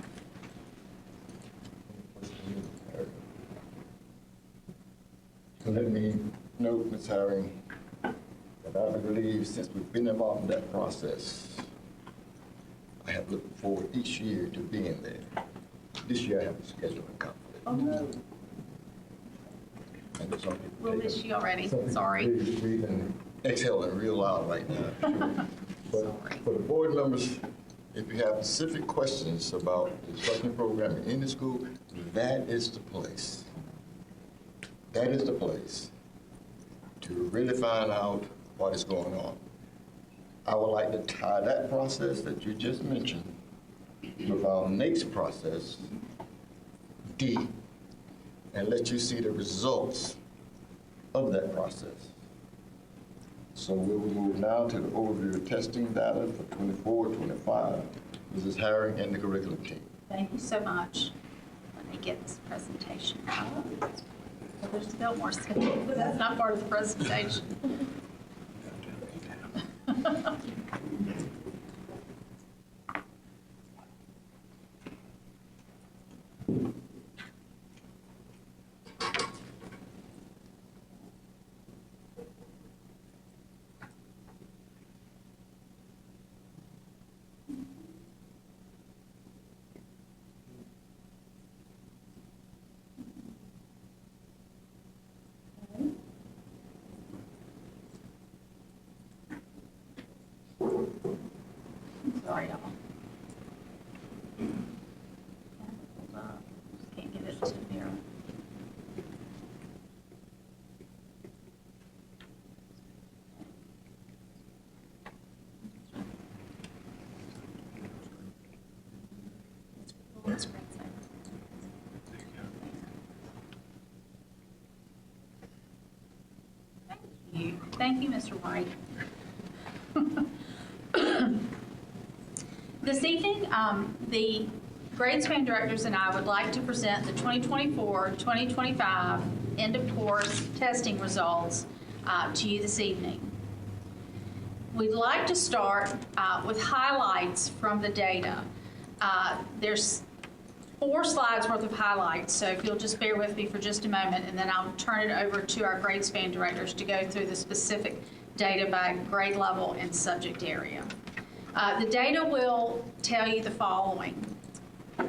Let me note, Ms. Herring, that I believe since we've been involved in that process, I have looked forward each year to being there. This year I have a scheduling conflict. Oh, no. And some people We'll take miss it- you already. some people Sorry. breathing, exhaling real loud right now. But for the board members, if you have specific questions about the instructional programming in the school, that is the place. That is the place to really find out what is going on. I would like to tie that process that you just mentioned with our next process, D, and let you see the results of that process. So we will move now to the overview of testing data for 24-25. This is hiring and the curriculum team. Thank you so much. Let me get this presentation out. There's still more schedule, but that's not part of the presentation. Sorry, y'all. Hold up. Just can't get it to here. It's great. Thank you, Mr. White. This evening, the grade span directors and I would like to present the 2024-2025 end of course testing results to you this evening. We'd like to start with highlights from the data. There's 4 slides worth of highlights, so if you'll just bear with me for just a moment, and then I'll turn it over to our grade span directors to go through the specific data by grade level and subject area. The data will tell you the following.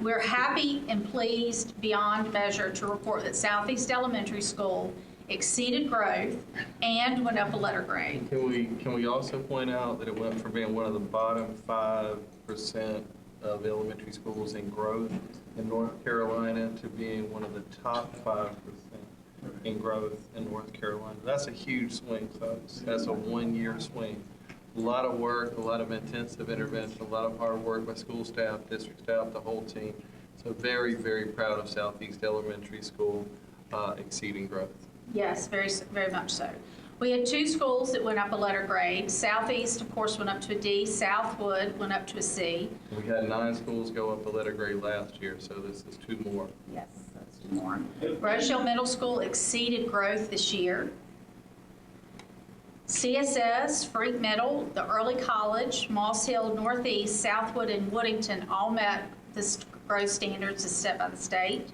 We're happy and pleased beyond measure to report that Southeast Elementary School exceeded growth and went up a letter grade. Can we also point out that it went from being one of the bottom 5% of elementary schools in growth in North Carolina to being one of the top 5% in growth in North Carolina? That's a huge swing, folks. That's a one-year swing. A lot of work, a lot of intensive intervention, a lot of hard work by school staff, district staff, the whole team. So very, very proud of Southeast Elementary School exceeding growth. Yes, very, very much so. We had 2 schools that went up a letter grade. Southeast, of course, went up to a D. Southwood went up to a C. We had 9 schools go up a letter grade last year, so this is 2 more. Yes, that's 2 more. Rochelle Middle School exceeded growth this year. CSS, Freak Middle, the Early College, Moss Hill, Northeast, Southwood, and Woodington all met the growth standards as set by the state.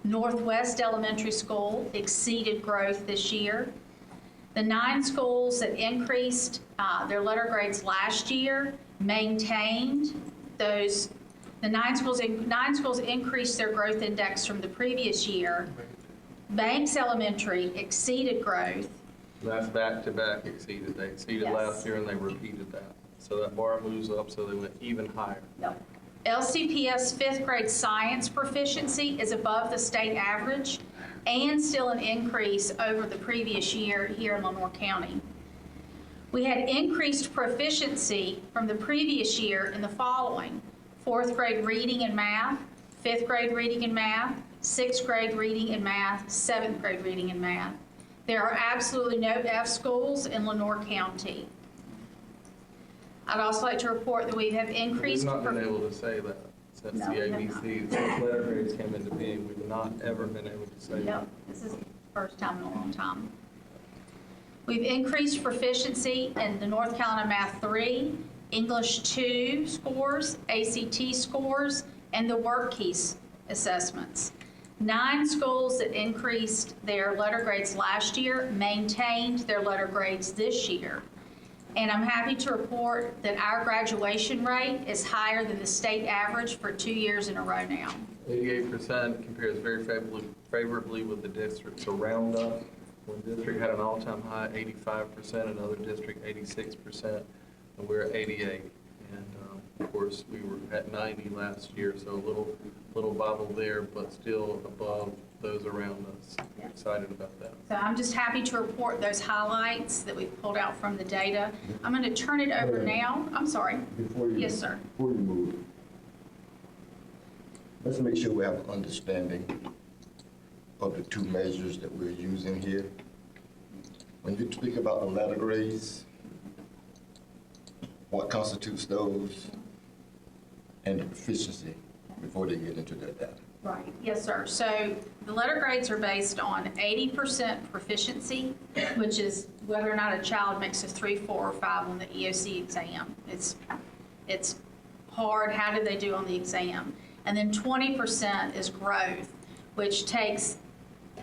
Northwest Elementary School exceeded growth this year. The 9 schools that increased their letter grades last year maintained those. The 9 schools increased their growth index from the previous year. Banks Elementary exceeded growth. That's back-to-back exceeded. They exceeded Yes. last year and they repeated that. So that bar moves up, so they went even higher. Yep. LCPS 5th grade science proficiency is above the state average and still an increase over the previous year here in Lenoir County. We had increased proficiency from the previous year in the following: 4th grade reading and math, 5th grade reading and math, 6th grade reading and math, 7th grade reading and math. There are absolutely no F schools in Lenoir County. I'd also like to report that we have increased. We've not been able to say that since No, the we have not. ABC, since letter grades came into being. We've not ever been able to say that. Yep, this is the first time in a long time. We've increased proficiency in the North Carolina Math 3, English 2 scores, ACT scores, and the work keys assessments. 9 schools that increased their letter grades last year maintained their letter grades this year. And I'm happy to report that our graduation rate is higher than the state average for 2 years in a row now. 88% compares very favorably with the districts around us. One district had an all-time high, 85%, another district, 86%, and we're at 88. And of course, we were at 90 last year, so a little bobble there, but still above those around us. We're excited about that. So I'm just happy to report those highlights that we've pulled out from the data. I'm going to turn it over now. I'm sorry. Yes, sir. Before you move, let's make sure we have an understanding of the two measures that we're using here. When you speak about the letter grades, what constitutes those and the proficiency before they get into that data? Right. Yes, sir. So the letter grades are based on 80% proficiency, which is whether or not a child makes a 3, 4, or 5 on the EOC exam. It's hard. How do they do on the exam? And then 20% is growth, which takes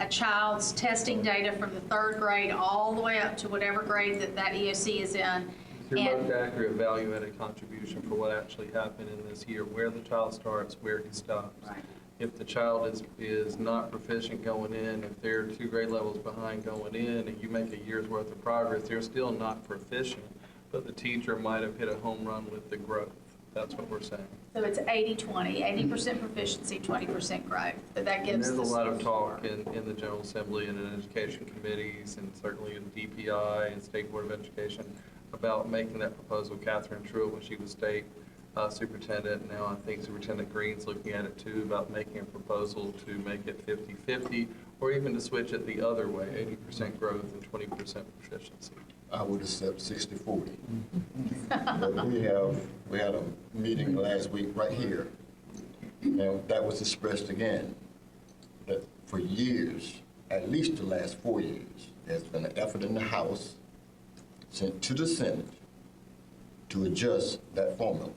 a child's testing data from the 3rd grade all the way up to whatever grade that EOC is in. It's your most accurate value-added contribution for what actually happened in this year, where the child starts, where he stops. Right. If the child is not proficient going in, if they're 2 grade levels behind going in, and you make a year's worth of progress, they're still not proficient, but the teacher might have hit a home run with the growth. That's what we're saying. So it's 80-20, 80% proficiency, 20% growth. So that gives. And there's a lot of talk in the General Assembly and in education committees, and certainly in DPI and State Board of Education, about making that proposal. Catherine Truitt, when she was state superintendent, now I think Superintendent Green's looking at it too, about making a proposal to make it 50-50, or even to switch it the other way, 80% growth and 20% proficiency. I would accept 60-40. But we had a meeting last week right here, and that was expressed again, that for years, at least the last 4 years, there's been an effort in the House sent to the Senate to adjust that formula.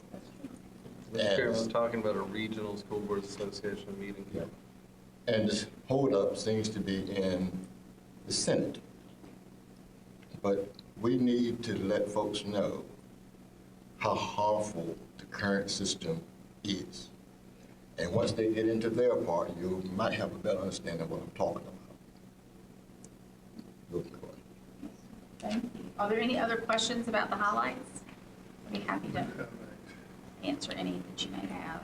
Mr. Chairman, I'm talking about a regional school boards association meeting. Yeah. And this holdup seems to be in the Senate. But we need to let folks know how harmful the current system is. And once they get into their part, you might have a better understanding of what I'm talking about. Thank you. Are there any other questions about the highlights? I'd be happy to answer any that you may have.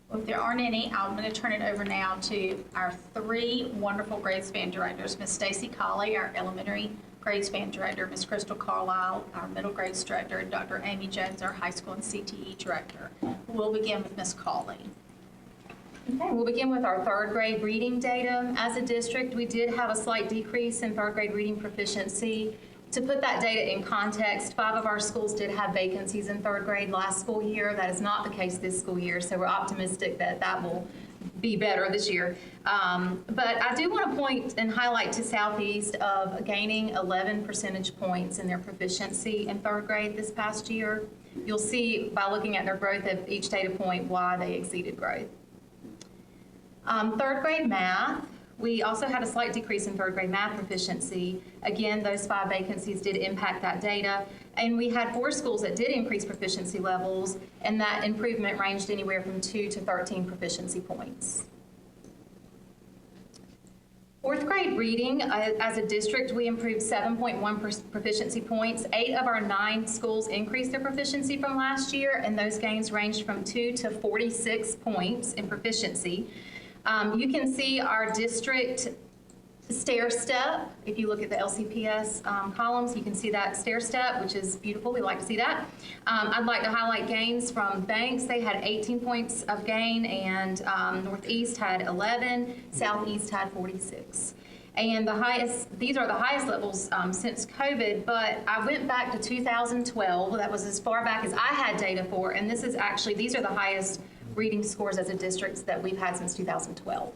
Well, if there aren't any, I'm going to turn it over now to our 3 wonderful grade span directors, Ms. Stacy Colley, our elementary grade span director, Ms. Crystal Carlisle, our middle grades director, and Dr. Amy Jones, our high school and CTE director. We'll begin with Ms. Colley. Okay, we'll begin with our 3rd grade reading data. As a district, we did have a slight decrease in 3rd grade reading proficiency. To put that data in context, 5 of our schools did have vacancies in 3rd grade last school year. That is not the case this school year, so we're optimistic that that will be better this year. But I do want to point and highlight to Southeast of gaining 11 percentage points in their proficiency in 3rd grade this past year. You'll see by looking at their growth at each data point why they exceeded growth. 3rd grade math. We also had a slight decrease in 3rd grade math proficiency. Again, those 5 vacancies did impact that data. And we had 4 schools that did increase proficiency levels, and that improvement ranged anywhere from 2 to 13 proficiency points. 4th grade reading, as a district, we improved 7.1 proficiency points. 8 of our 9 schools increased their proficiency from last year, and those gains ranged from 2 to 46 points in proficiency. You can see our district stair step. If you look at the LCPS columns, you can see that stair step, which is beautiful. We like to see that. I'd like to highlight gains from Banks. They had 18 points of gain, and Northeast had 11. Southeast had 46. And these are the highest levels since COVID, but I went back to 2012. That was as far back as I had data for, and these are the highest reading scores as a district that we've had since 2012.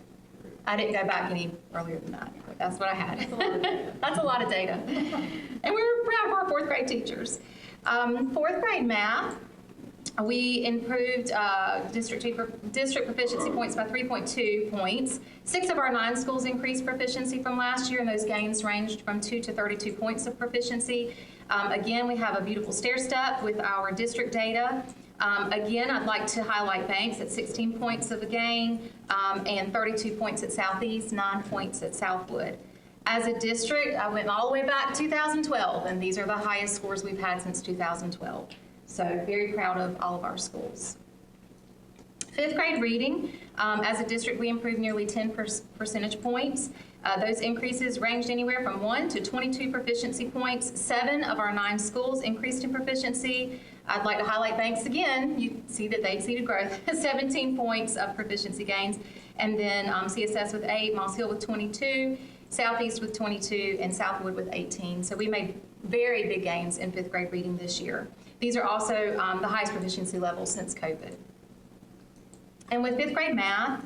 I didn't go back any earlier than that, but that's what I had. That's a lot of data. That's a lot of data. And we were proud of our 4th grade teachers. 4th grade math, We improved district proficiency points by 3.2 points. 6 of our 9 schools increased proficiency from last year, and those gains ranged from 2 to 32 points of proficiency. Again, we have a beautiful stair step with our district data. Again, I'd like to highlight Banks at 16 points of a gain, and 32 points at Southeast, 9 points at Southwood. As a district, I went all the way back to 2012, and these are the highest scores we've had since 2012. So very proud of all of our schools. 5th grade reading, as a district, we improved nearly 10 percentage points. Those increases ranged anywhere from 1 to 22 proficiency points. 7 of our 9 schools increased in proficiency. I'd like to highlight Banks again. You see that they exceeded growth, 17 points of proficiency gains. And then CSS with 8, Moss Hill with 22, Southeast with 22, and Southwood with 18. So we made very big gains in 5th grade reading this year. These are also the highest proficiency levels since COVID. And with 5th grade math,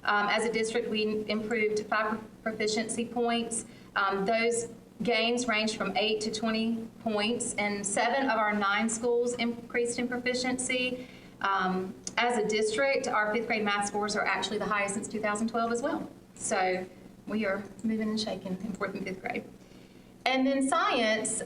as a district, we improved 5 proficiency points. Those gains ranged from 8 to 20 points, and 7 of our 9 schools increased in proficiency. As a district, our 5th grade math scores are actually the highest since 2012 as well. So we are moving and shaking in 4th and 5th grade. And then science,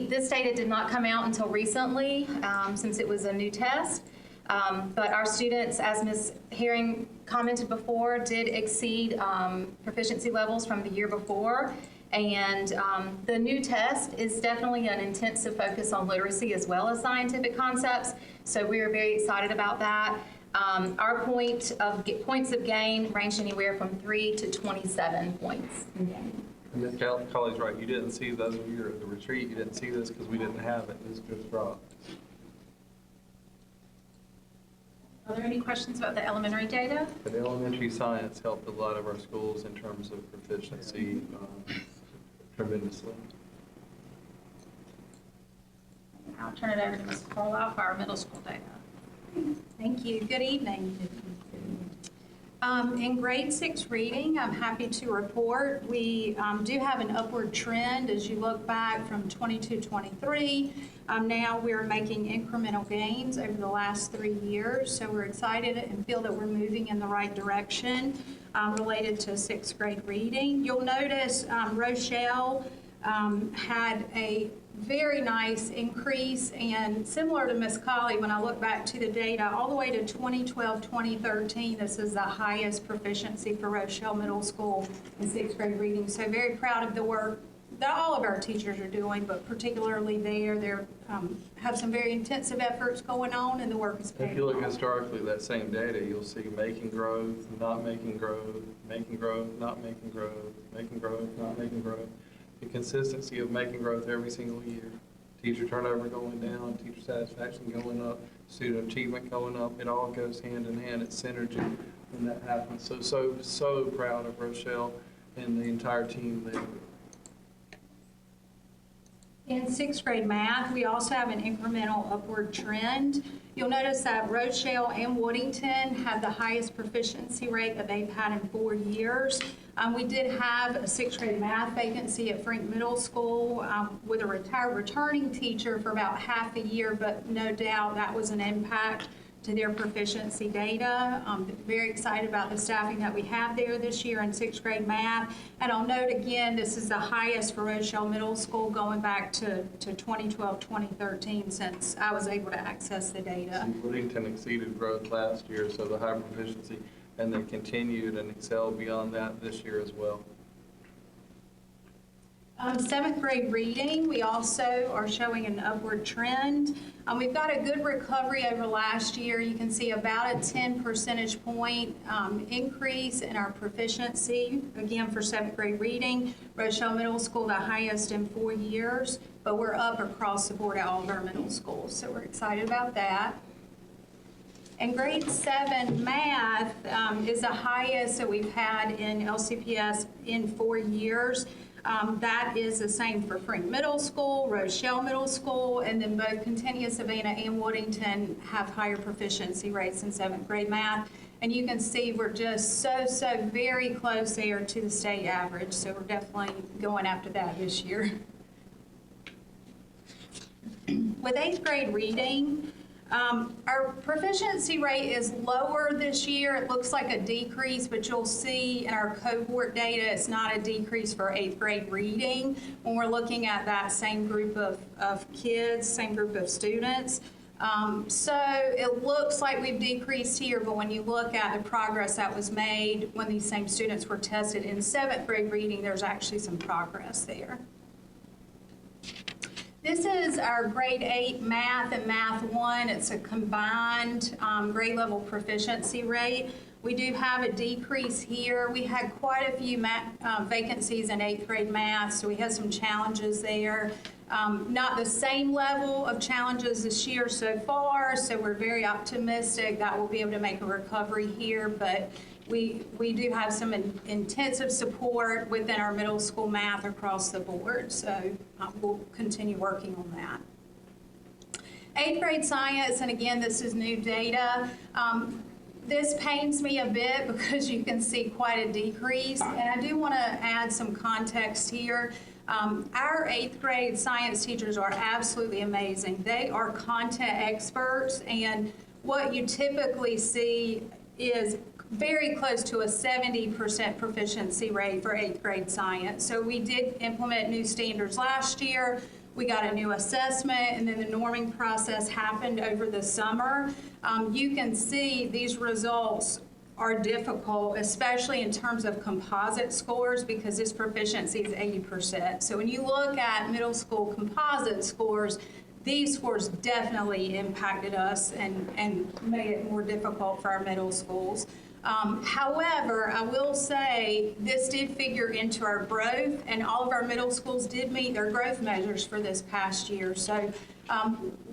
this data did not come out until recently, since it was a new test. But our students, as Ms. Herring commented before, did exceed proficiency levels from the year before. And the new test is definitely an intensive focus on literacy as well as scientific concepts. So we are very excited about that. Our points of gain ranged anywhere from 3 to 27 points in gain. Ms. Colley's right. You didn't see those of you at the retreat. You didn't see this because we didn't have it. This just dropped. Are there any questions about the elementary data? The elementary science helped a lot of our schools in terms of proficiency tremendously. I'll turn it over to Ms. Carlisle for our middle school data. Thank you. Good evening. In grade 6 reading, I'm happy to report we do have an upward trend as you look back from 22-23. Now we're making incremental gains over the last 3 years, so we're excited and feel that we're moving in the right direction related to 6th grade reading. You'll notice Rochelle had a very nice increase, and similar to Ms. Colley, when I look back to the data, all the way to 2012-2013, this is the highest proficiency for Rochelle Middle School in 6th grade reading. So very proud of the work that all of our teachers are doing, but particularly they have some very intensive efforts going on, and the work is paying off. If you look historically, that same data, you'll see making growth, not making growth, making growth, not making growth, making growth, not making growth. The consistency of making growth every single year. Teacher turnover going down, teacher satisfaction going up, student achievement going up. It all goes hand in hand. It's synergy when that happens. So proud of Rochelle and the entire team there. In 6th grade math, we also have an incremental upward trend. You'll notice that Rochelle and Woodington have the highest proficiency rate that they've had in 4 years. We did have a 6th grade math vacancy at Frink Middle School with a retired returning teacher for about half a year, but no doubt that was an impact to their proficiency data. Very excited about the staffing that we have there this year in 6th grade math. And I'll note again, this is the highest for Rochelle Middle School going back to 2012-2013 since I was able to access the data. Woodington exceeded growth last year, so the high proficiency, and they continued and excelled beyond that this year as well. 7th grade reading, we also are showing an upward trend. We've got a good recovery over last year. You can see about a 10 percentage point increase in our proficiency, again for 7th grade reading. Rochelle Middle School, the highest in 4 years, but we're up across the board at all of our middle schools, so we're excited about that. And grade 7 math is the highest that we've had in LCPS in 4 years. That is the same for Frink Middle School, Rochelle Middle School, and then both Contenia, Savannah, and Woodington have higher proficiency rates in 7th grade math. And you can see we're just so very close there to the state average, so we're definitely going after that this year. With 8th grade reading, Our proficiency rate is lower this year. It looks like a decrease, but you'll see in our cohort data, it's not a decrease for 8th grade reading when we're looking at that same group of kids, same group of students. So it looks like we've decreased here, but when you look at the progress that was made when these same students were tested in 7th grade reading, there's actually some progress there. This is our grade 8 math and math 1. It's a combined grade level proficiency rate. We do have a decrease here. We had quite a few vacancies in 8th grade math, so we had some challenges there. Not the same level of challenges this year so far, so we're very optimistic that we'll be able to make a recovery here, but we do have some intensive support within our middle school math across the board, so we'll continue working on that. 8th grade science, and again, this is new data. This pains me a bit because you can see quite a decrease, and I do want to add some context here. Our 8th grade science teachers are absolutely amazing. They are content experts, and what you typically see is very close to a 70% proficiency rate for 8th grade science. So we did implement new standards last year. We got a new assessment, and then the norming process happened over the summer. You can see these results are difficult, especially in terms of composite scores, because this proficiency is 80%. So when you look at middle school composite scores, these scores definitely impacted us and made it more difficult for our middle schools. However, I will say this did figure into our growth, and all of our middle schools did meet their growth measures for this past year. So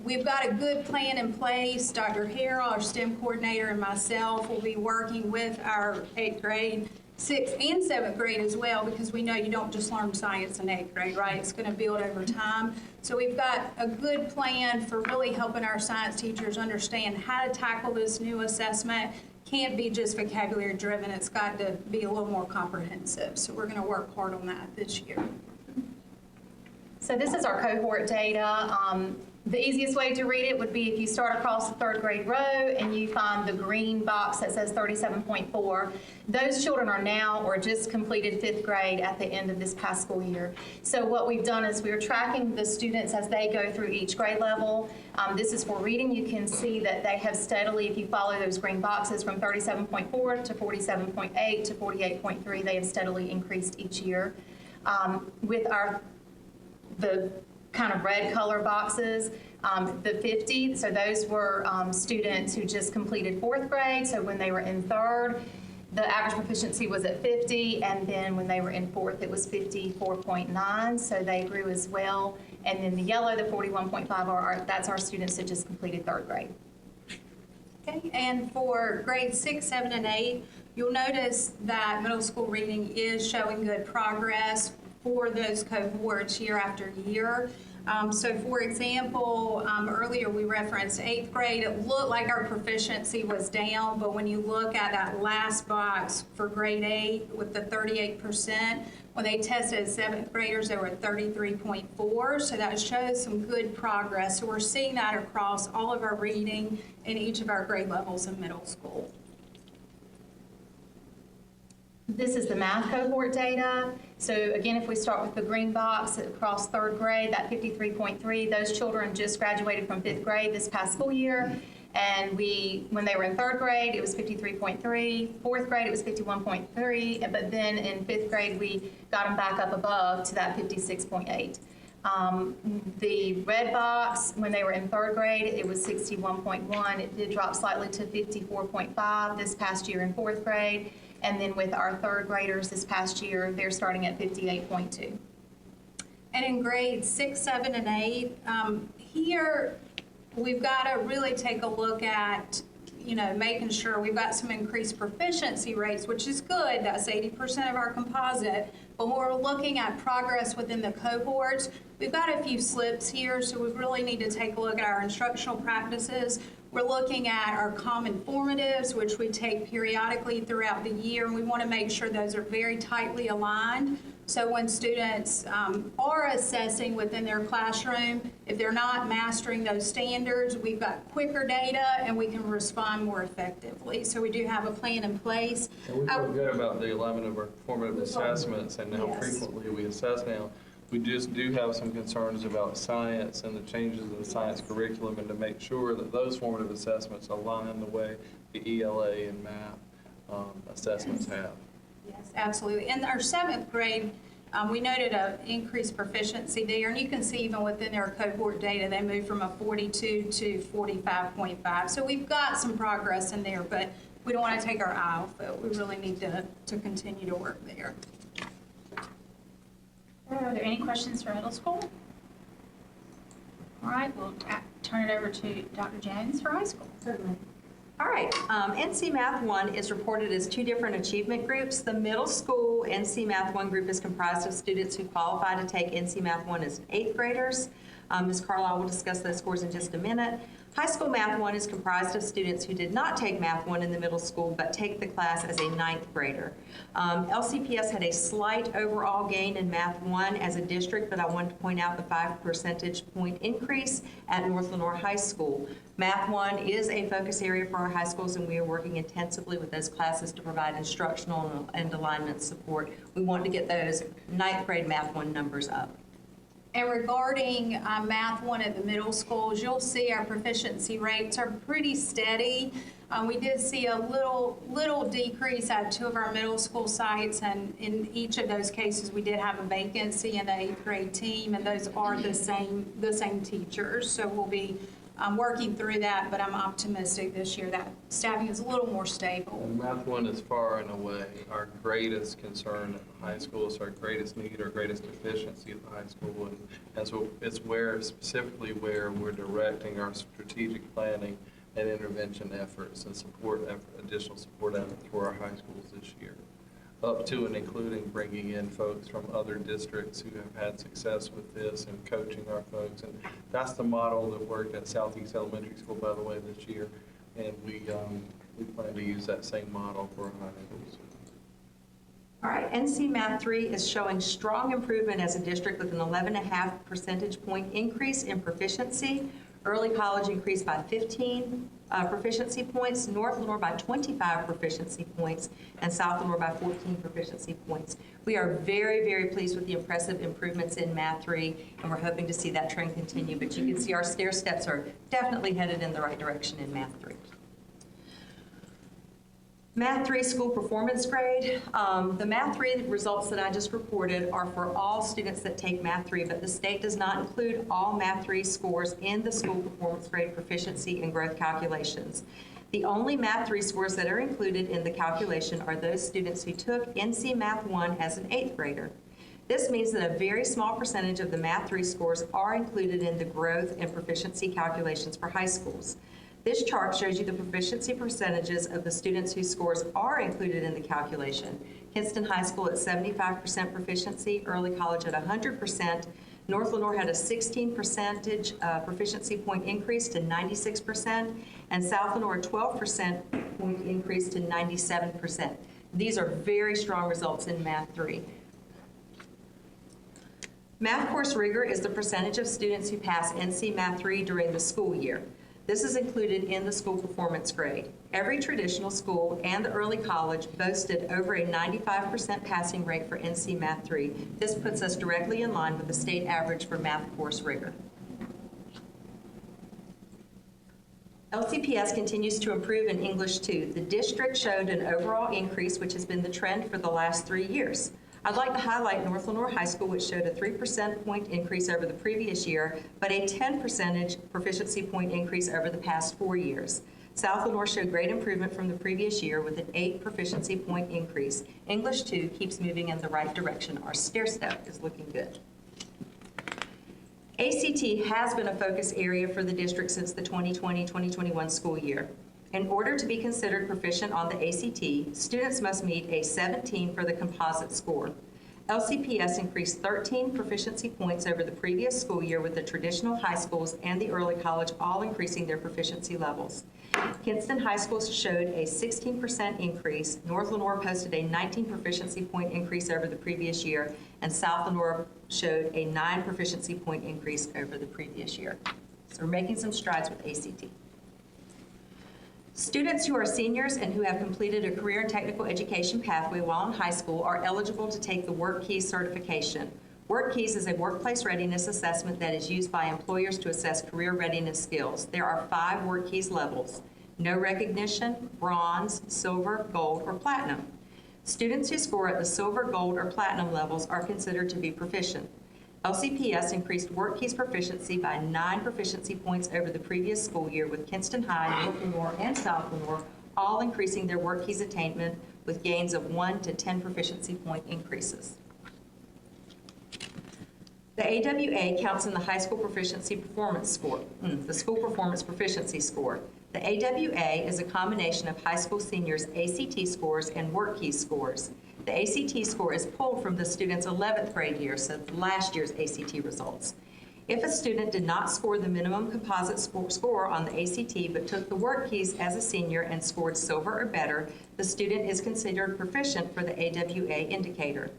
we've got a good plan in place. Dr. Harrell, our STEM coordinator, and myself will be working with our 8th grade, 6th and 7th grade as well, because we know you don't just learn science in 8th grade, right? It's going to build over time. So we've got a good plan for really helping our science teachers understand how to tackle this new assessment. Can't be just vocabulary driven. It's got to be a little more comprehensive. So we're going to work hard on that this year. So this is our cohort data. The easiest way to read it would be if you start across the 3rd grade row and you find the green box that says 37.4. Those children are now or just completed 5th grade at the end of this past school year. So what we've done is we're tracking the students as they go through each grade level. This is for reading. You can see that they have steadily, if you follow those green boxes, from 37.4 to 47.8 to 48.3, they have steadily increased each year. With the kind of red color boxes, the 50, so those were students who just completed 4th grade. So when they were in 3rd, the average proficiency was at 50, and then when they were in 4th, it was 54.9, so they grew as well. And then the yellow, the 41.5, that's our students that just completed 3rd grade. Okay, and for grades 6, 7, and 8, you'll notice that middle school reading is showing good progress for those cohorts year after year. So for example, earlier we referenced 8th grade. It looked like our proficiency was down, but when you look at that last box for grade 8 with the 38%, when they tested 7th graders, they were at 33.4, so that shows some good progress. So we're seeing that across all of our reading in each of our grade levels in middle school. This is the math cohort data. So again, if we start with the green box across 3rd grade, that 53.3, those children just graduated from 5th grade this past school year. And when they were in 3rd grade, it was 53.3. 4th grade, it was 51.3. But then in 5th grade, we got them back up above to that 56.8. The red box, when they were in 3rd grade, it was 61.1. It did drop slightly to 54.5 this past year in 4th grade. And then with our 3rd graders this past year, they're starting at 58.2. And in grades 6, 7, and 8, here we've got to really take a look at, making sure we've got some increased proficiency rates, which is good. That's 80% of our composite. But when we're looking at progress within the cohorts, we've got a few slips here, so we really need to take a look at our instructional practices. We're looking at our common formatives, which we take periodically throughout the year, and we want to make sure those are very tightly aligned. So when students are assessing within their classroom, if they're not mastering those standards, we've got quicker data and we can respond more effectively. So we do have a plan in place. And we feel good about the alignment of our formative assessments and how Yes. frequently we assess now. We just do have some concerns about science and the changes in the science curriculum, and to make sure that those formative assessments align the way the ELA and math assessments have. Yes, absolutely. In our 7th grade, we noted an increased proficiency there, and you can see even within their cohort data, they moved from a 42 to 45.5. So we've got some progress in there, but we don't want to take our eye off it. We really need to continue to work there. Are there any questions for middle school? All right, we'll turn it over to Dr. Jones for high school. Certainly. All right, NC Math 1 is reported as 2 different achievement groups. The middle school NC Math 1 group is comprised of students who qualify to take NC Math 1 as 8th graders. Ms. Carlisle will discuss those scores in just a minute. High school Math 1 is comprised of students who did not take Math 1 in the middle school but take the class as a 9th grader. LCPS had a slight overall gain in Math 1 as a district, but I wanted to point out the 5 percentage point increase at North Lenoir High School. Math 1 is a focus area for our high schools, and we are working intensively with those classes to provide instructional and alignment support. We want to get those 9th grade Math 1 numbers up. And regarding Math 1 at the middle schools, you'll see our proficiency rates are pretty steady. We did see a little decrease at 2 of our middle school sites, and in each of those cases, we did have a vacancy in the 8th grade team, and those are the same teachers. So we'll be working through that, but I'm optimistic this year that staffing is a little more stable. And Math 1 is far and away our greatest concern at the high school. It's our greatest need, our greatest deficiency at the high school. And so it's specifically where we're directing our strategic planning and intervention efforts and additional support efforts for our high schools this year. Up to and including bringing in folks from other districts who have had success with this and coaching our folks. And that's the model that worked at Southeast Elementary School, by the way, this year. And we plan to use that same model for our high schools. All right, NC Math 3 is showing strong improvement as a district with an 11.5 percentage point increase in proficiency. Early college increased by 15 proficiency points, North Lenoir by 25 proficiency points, and South Lenoir by 14 proficiency points. We are very, very pleased with the impressive improvements in Math 3, and we're hoping to see that trend continue. But you can see our stair steps are definitely headed in the right direction in Math 3. Math 3 school performance grade. The Math 3 results that I just reported are for all students that take Math 3, but the state does not include all Math 3 scores in the school performance grade proficiency and growth calculations. The only Math 3 scores that are included in the calculation are those students who took NC Math 1 as an 8th grader. This means that a very small percentage of the Math 3 scores are included in the growth and proficiency calculations for high schools. This chart shows you the proficiency percentages of the students whose scores are included in the calculation. Kinston High School at 75% proficiency, early college at 100%. North Lenoir had a 16 percentage proficiency point increase to 96%, and South Lenoir 12% point increase to 97%. These are very strong results in Math 3. Math course rigor is the percentage of students who pass NC Math 3 during the school year. This is included in the school performance grade. Every traditional school and the early college boasted over a 95% passing rate for NC Math 3. This puts us directly in line with the state average for math course rigor. LCPS continues to improve in English 2. The district showed an overall increase, which has been the trend for the last 3 years. I'd like to highlight North Lenoir High School, which showed a 3% point increase over the previous year, but a 10 percentage proficiency point increase over the past 4 years. South Lenoir showed great improvement from the previous year with an 8 proficiency point increase. English 2 keeps moving in the right direction. Our stair step is looking good. ACT has been a focus area for the district since the 2020-2021 school year. In order to be considered proficient on the ACT, students must meet a 17 for the composite score. LCPS increased 13 proficiency points over the previous school year, with the traditional high schools and the early college all increasing their proficiency levels. Kinston High School showed a 16% increase. North Lenore posted a 19 proficiency point increase over the previous year, and South Lenore showed a 9 proficiency point increase over the previous year. So we're making some strides with ACT. Students who are seniors and who have completed a career and technical education pathway while in high school are eligible to take the Work Keys certification. Work Keys is a workplace readiness assessment that is used by employers to assess career readiness skills. There are 5 Work Keys levels: no recognition, bronze, silver, gold, or platinum. Students who score at the silver, gold, or platinum levels are considered to be proficient. LCPS increased Work Keys proficiency by 9 proficiency points over the previous school year, with Kinston High, North Lenore, and South Lenore all increasing their Work Keys attainment with gains of 1 to 10 proficiency point increases. The AWA counts in the high school proficiency performance score, the school performance proficiency score. The AWA is a combination of high school seniors' ACT scores and Work Keys scores. The ACT score is pulled from the student's 11th grade year, so last year's ACT results. If a student did not score the minimum composite score on the ACT but took the Work Keys as a senior and scored silver or better, the student is considered proficient for the AWA indicator.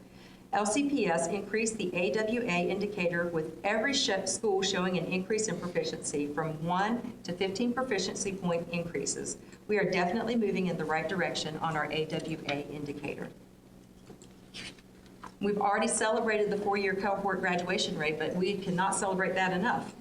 LCPS increased the AWA indicator with every school showing an increase in proficiency from 1 to 15 proficiency point increases. We are definitely moving in the right direction on our AWA indicator. We've already celebrated the 4-year cohort graduation rate, but we cannot celebrate that enough.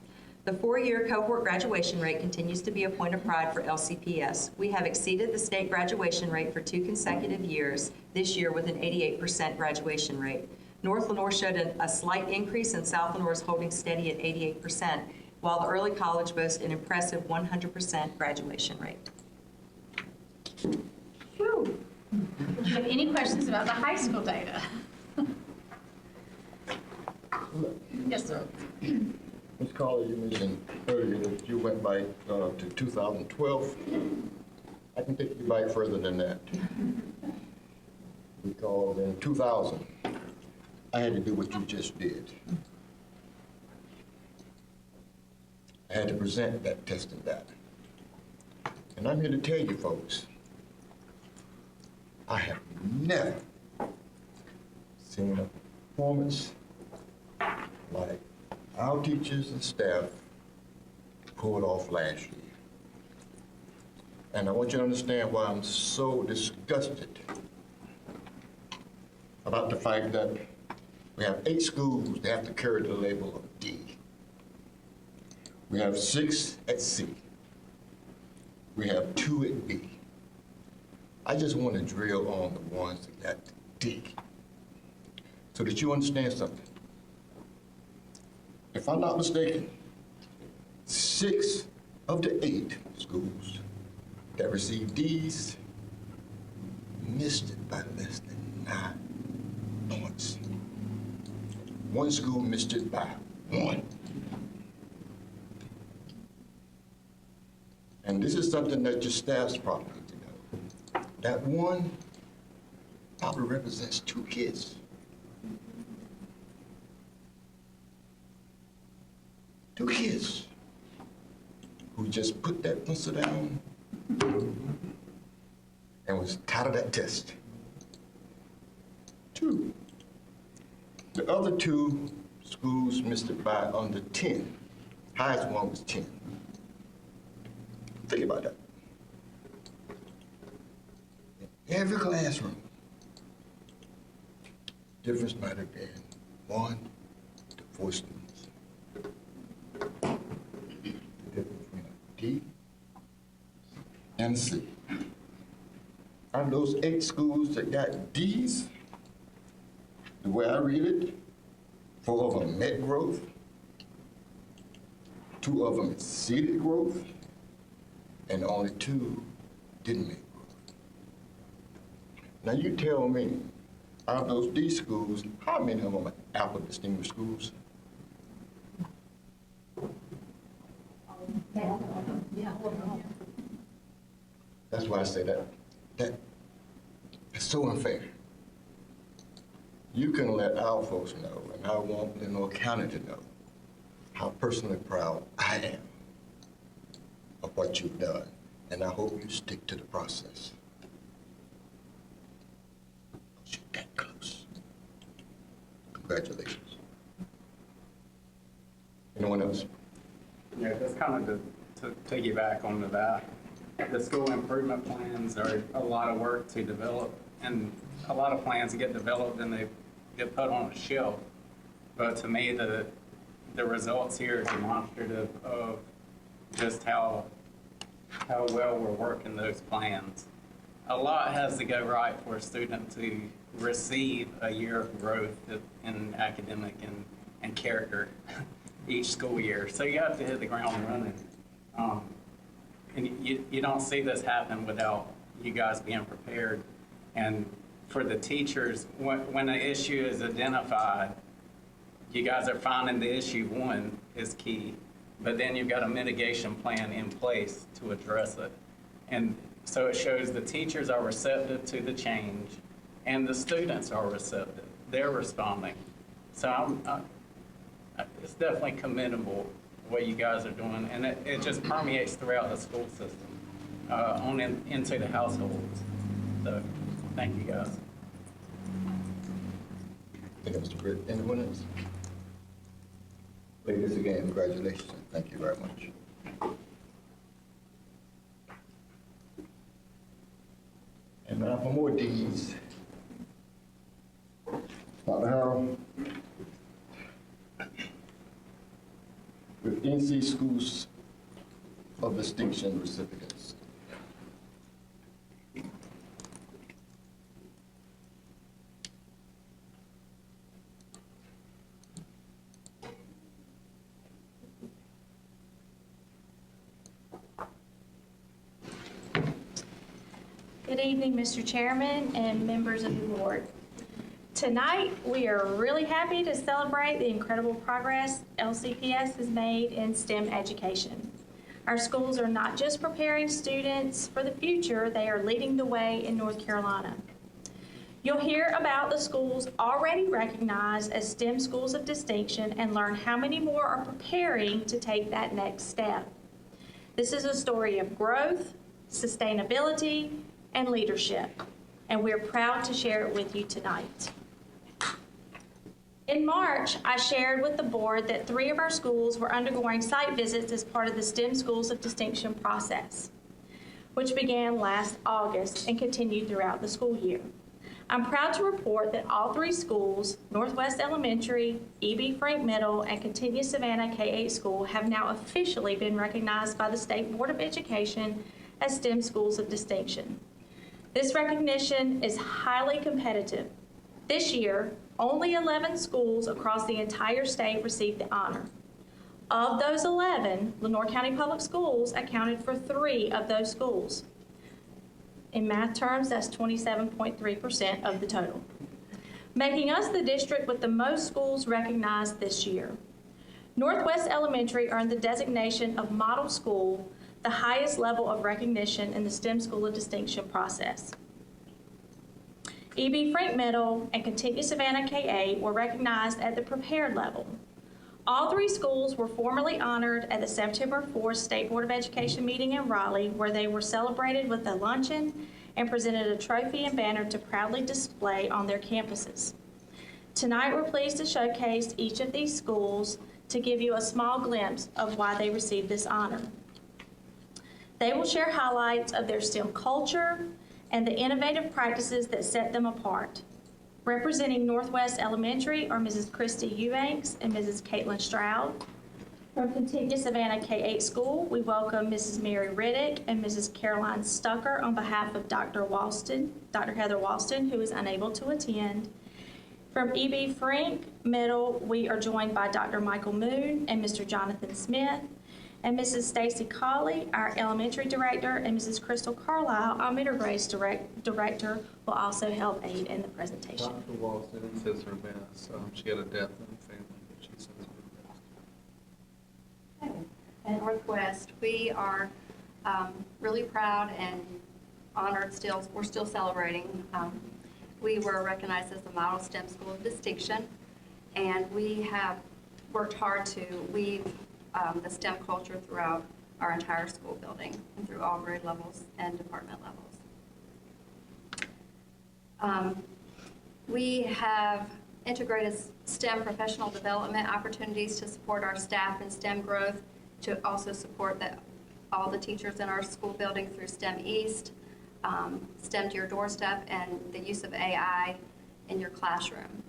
The 4-year cohort graduation rate continues to be a point of pride for LCPS. We have exceeded the state graduation rate for 2 consecutive years, this year with an 88% graduation rate. North Lenore showed a slight increase, and South Lenore is holding steady at 88%, while the early college boasts an impressive 100% graduation rate. Whew. Do you have any questions about the high school data? Yes, sir. Ms. Carter, you mentioned earlier that you went back to 2012. I can take you back further than that. Because in 2000, I had to do what you just did. I had to present that testing data. And I'm here to tell you folks, I have never seen a performance like our teachers and staff pulled off last year. And I want you to understand why I'm so disgusted about the fact that we have 8 schools that have to carry the label of D. We have 6 at C. We have 2 at B. I just want to drill on the ones that got D so that you understand something. If I'm not mistaken, 6 of the 8 schools that received D's missed it by less than 9 points. 1 school missed it by 1. And this is something that your staff's probably need to know. That 1 probably represents 2 kids. 2 kids who just put that pencil down and was tired of that test. 2. The other 2 schools missed it by under 10. Highest one was 10. Think about that. In every classroom, difference might have been 1 to 4 students. The difference between a D and a C. Out of those 8 schools that got D's, the way I read it, 4 of them met growth, 2 of them exceeded growth, and only 2 didn't make growth. Now you tell me, out of those D schools, how many of them are Apple Distinguished Schools? That's why I say that's so unfair. you can let our folks know, and I want Lenore County to know how personally proud I am of what you've done, and I hope you stick to the process. You're that close. Congratulations. Anyone else? Yeah, just kind of to piggyback onto that, the school improvement plans are a lot of work to develop, and a lot of plans get developed and they get put on a shelf. But to me, the results here is demonstrative of just how well we're working those plans. A lot has to go right for a student to receive a year of growth in academic and character each school year. So you have to hit the ground running. And you don't see this happen without you guys being prepared. And for the teachers, when an issue is identified, you guys are finding the issue, one, is key. But then you've got a mitigation plan in place to address it. And so it shows the teachers are receptive to the change and the students are receptive. They're responding. So it's definitely commendable what you guys are doing, and it just permeates throughout the school system, into the households. So thank you guys. Thank you, Mr. Britt. Anyone else? Ladies, again, congratulations. Thank you very much. And now for more D's. Dr. Harrell, with NC Schools of Distinction recipients. Good evening, Mr. Chairman and members of the board. Tonight, we are really happy to celebrate the incredible progress LCPS has made in STEM education. Our schools are not just preparing students for the future, they are leading the way in North Carolina. You'll hear about the schools already recognized as STEM schools of distinction and learn how many more are preparing to take that next step. This is a story of growth, sustainability, and leadership, and we're proud to share it with you tonight. In March, I shared with the board that 3 of our schools were undergoing site visits as part of the STEM Schools of Distinction process, which began last August and continued throughout the school year. I'm proud to report that all 3 schools, Northwest Elementary, E.B. Frank Middle, and Continue Savannah K-8 School, have now officially been recognized by the State Board of Education as STEM Schools of Distinction. This recognition is highly competitive. This year, only 11 schools across the entire state received the honor. Of those 11, Lenore County Public Schools accounted for 3 of those schools. In math terms, that's 27.3% of the total, making us the district with the most schools recognized this year. Northwest Elementary earned the designation of Model School, the highest level of recognition in the STEM School of Distinction process. E.B. Frank Middle and Continue Savannah K-8 were recognized at the prepared level. All 3 schools were formally honored at the September 4th State Board of Education meeting in Raleigh, where they were celebrated with a luncheon and presented a trophy and banner to proudly display on their campuses. Tonight, we're pleased to showcase each of these schools to give you a small glimpse of why they received this honor. They will share highlights of their STEM culture and the innovative practices that set them apart. Representing Northwest Elementary are Mrs. Christy Eubanks and Mrs. Caitlin Stroud. From Continue Savannah K-8 School, we welcome Mrs. Mary Riddick and Mrs. Caroline Stucker on behalf of Dr. Heather Walston, who is unable to attend. From E.B. Frank Middle, we are joined by Dr. Michael Moon and Mr. Jonathan Smith. And Mrs. Stacy Colley, our elementary director, and Mrs. Crystal Carlisle, our middle grade director, will also help aid in the presentation. Dr. Walston says her best. She had a death in the family, but she says her best. At Northwest, we are really proud and honored still. We're still celebrating. we were recognized as the Model STEM School of Distinction, and we have worked hard to weave the STEM culture throughout our entire school building and through all grade levels and department levels. We have integrated STEM professional development opportunities to support our staff in STEM growth, to also support all the teachers in our school building through STEM East, STEM to your doorstep, and the use of AI in your classroom.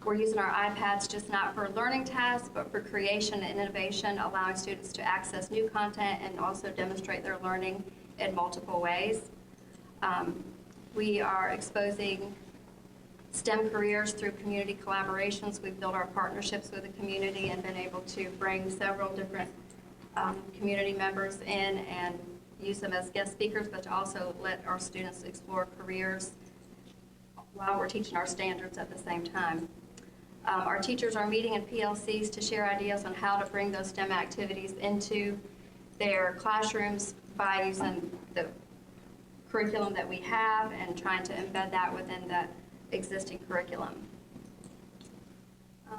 We're using our iPads just not for learning tasks, but for creation and innovation, allowing students to access new content and also demonstrate their learning in multiple ways. We are exposing STEM careers through community collaborations. We've built our partnerships with the community and been able to bring several different community members in and use them as guest speakers, but to also let our students explore careers while we're teaching our standards at the same time. Our teachers are meeting in PLCs to share ideas on how to bring those STEM activities into their classrooms by using the curriculum that we have and trying to embed that within that existing curriculum.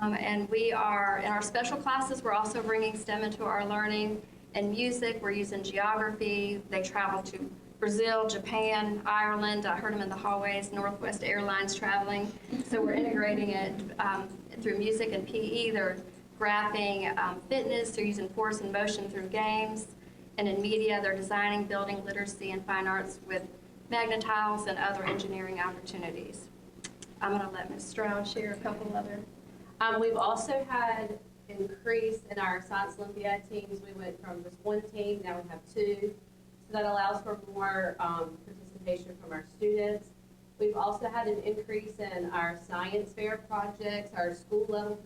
And we are, in our special classes, we're also bringing STEM into our learning. In music, we're using geography. They travel to Brazil, Japan, Ireland. I heard them in the hallways, Northwest Airlines traveling. So we're integrating it through music and PE. They're graphing fitness. They're using force and motion through games. And in media, they're designing, building literacy and fine arts with magnetiles and other engineering opportunities. I'm going to let Ms. Stroud share a couple other. We've also had increase in our Science Olympiad teams. We went from just one team, now we have two. So that allows for more participation from our students. We've also had an increase in our science fair projects, our school level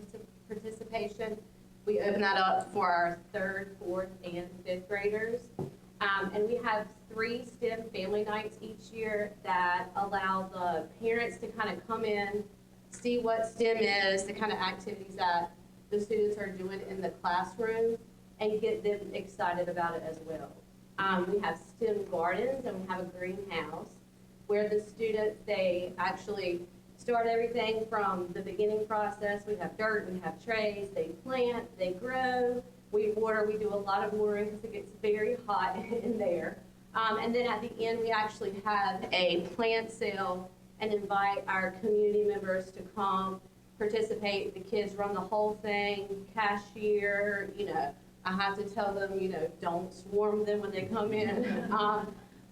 participation. We open that up for our 3rd, 4th, and 5th graders. And we have 3 STEM family nights each year that allow the parents to kind of come in, see what STEM is, the kind of activities that the students are doing in the classroom, and get them excited about it as well. We have STEM gardens, and we have a greenhouse where the students, they actually start everything from the beginning process. We have dirt, we have trays, they plant, they grow, we water, we do a lot of watering because it gets very hot in there. And then at the end, we actually have a plant sale and invite our community members to come participate. The kids run the whole thing, cashier, I have to tell them, don't swarm them when they come in.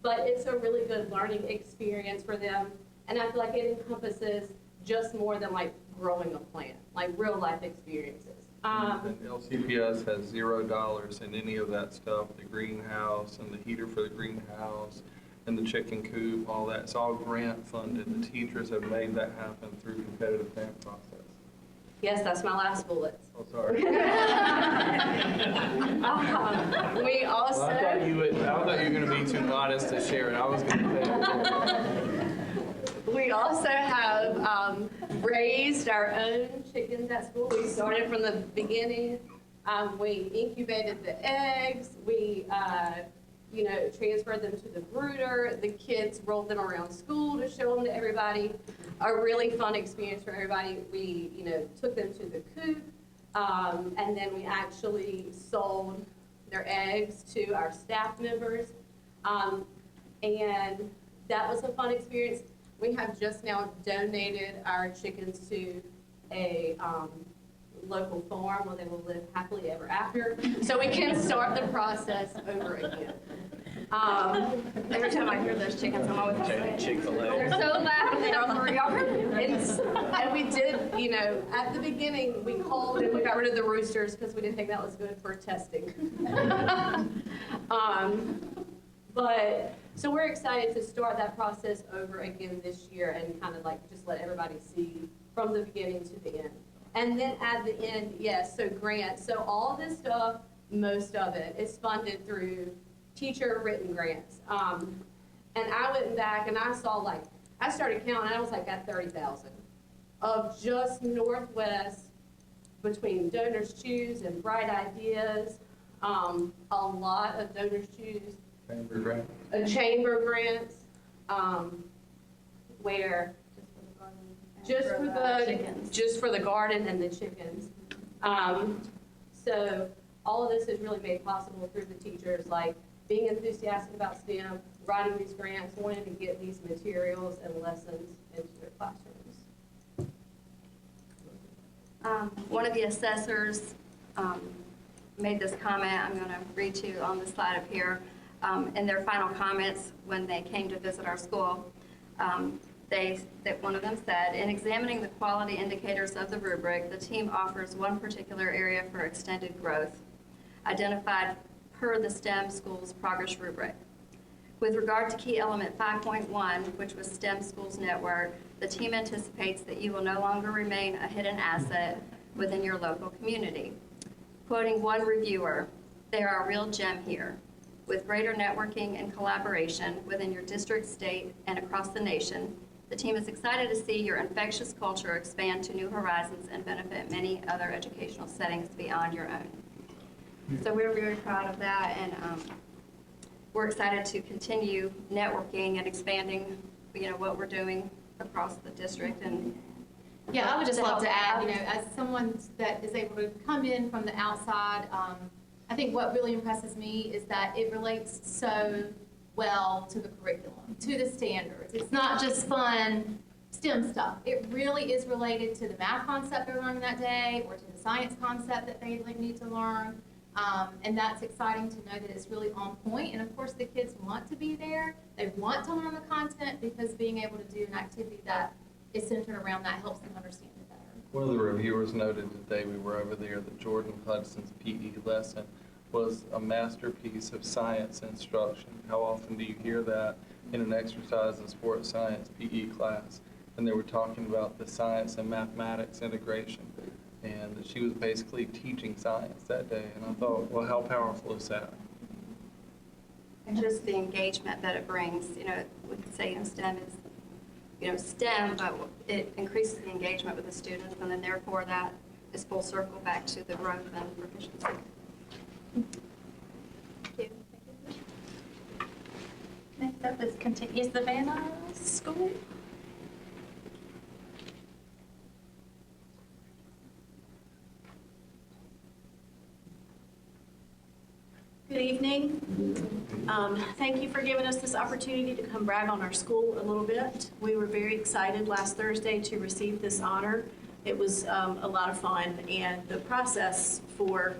But it's a really good learning experience for them. And I feel like it encompasses just more than like growing a plant, like real life experiences. And LCPS has $0 in any of that stuff, the greenhouse and the heater for the greenhouse and the chicken coop, all that. It's all grant funded. The teachers have made that happen through competitive grant process. Yes, that's my last bullet. Oh, sorry. We also... Well, I thought you were going to be too modest to share it. I was going to say We also have raised our own chickens at school. We started from the beginning. We incubated the eggs. We, transferred them to the brooder. The kids rolled them around school to show them to everybody. A really fun experience for everybody. We, took them to the coop, and then we actually sold their eggs to our staff members. And that was a fun experience. We have just now donated our chickens to a local farm where they will live happily ever after. So we can start the process over again. Every time I hear those chickens, I'm always like, Chick-fil-A. they're so loud and they're on the yard. And we did, at the beginning, we called and we got rid of the roosters because we didn't think that was good for testing. But so we're excited to start that process over again this year and kind of like just let everybody see from the beginning to the end. And then at the end, yes, so grants. So all this stuff, most of it is funded through teacher written grants. And I went back and I saw I started counting, I was like at 30,000 of just Northwest between Donors Choose and Bright Ideas, a lot of Donors Choose. Chamber grants, where, just for the chickens. just for the garden and the chickens. So all of this is really made possible through the teachers, like being enthusiastic about STEM, writing these grants, wanting to get these materials and lessons into their classrooms. One of the assessors made this comment I'm going to read to you on the slide up here. In their final comments when they came to visit our school, one of them said, in examining the quality indicators of the rubric, the team offers one particular area for extended growth, identified per the STEM Schools Progress rubric. With regard to key element 5.1, which was STEM Schools Network, the team anticipates that you will no longer remain a hidden asset within your local community. Quoting one reviewer, "They are a real gem here. With greater networking and collaboration within your district, state, and across the nation, the team is excited to see your infectious culture expand to new horizons and benefit many other educational settings beyond your own." So we're very proud of that, and we're excited to continue networking and expanding, what we're doing across the district. And Yeah, I would just love to add, as someone that is able to come in from the outside, I think what really impresses me is that it relates so well to the curriculum, to the standards. It's not just fun STEM stuff. It really is related to the math concept they're learning that day or to the science concept that they need to learn. And that's exciting to know that it's really on point. And of course, the kids want to be there. They want to learn the content because being able to do an activity that is centered around that helps them understand it better. One of the reviewers noted today we were over there that Jordan Hudson's PE lesson was a masterpiece of science instruction. How often do you hear that in an exercise in sports science PE class? And they were talking about the science and mathematics integration. And she was basically teaching science that day. And I thought, well, how powerful is that? And just the engagement that it brings. We could say STEM is, STEM, but it increases the engagement with the students, and then therefore that is full circle back to the growth and proficiency. Thank you. Next up is Savannah School. Good evening. Thank you for giving us this opportunity to come brag on our school a little bit. We were very excited last Thursday to receive this honor. It was a lot of fun, and the process for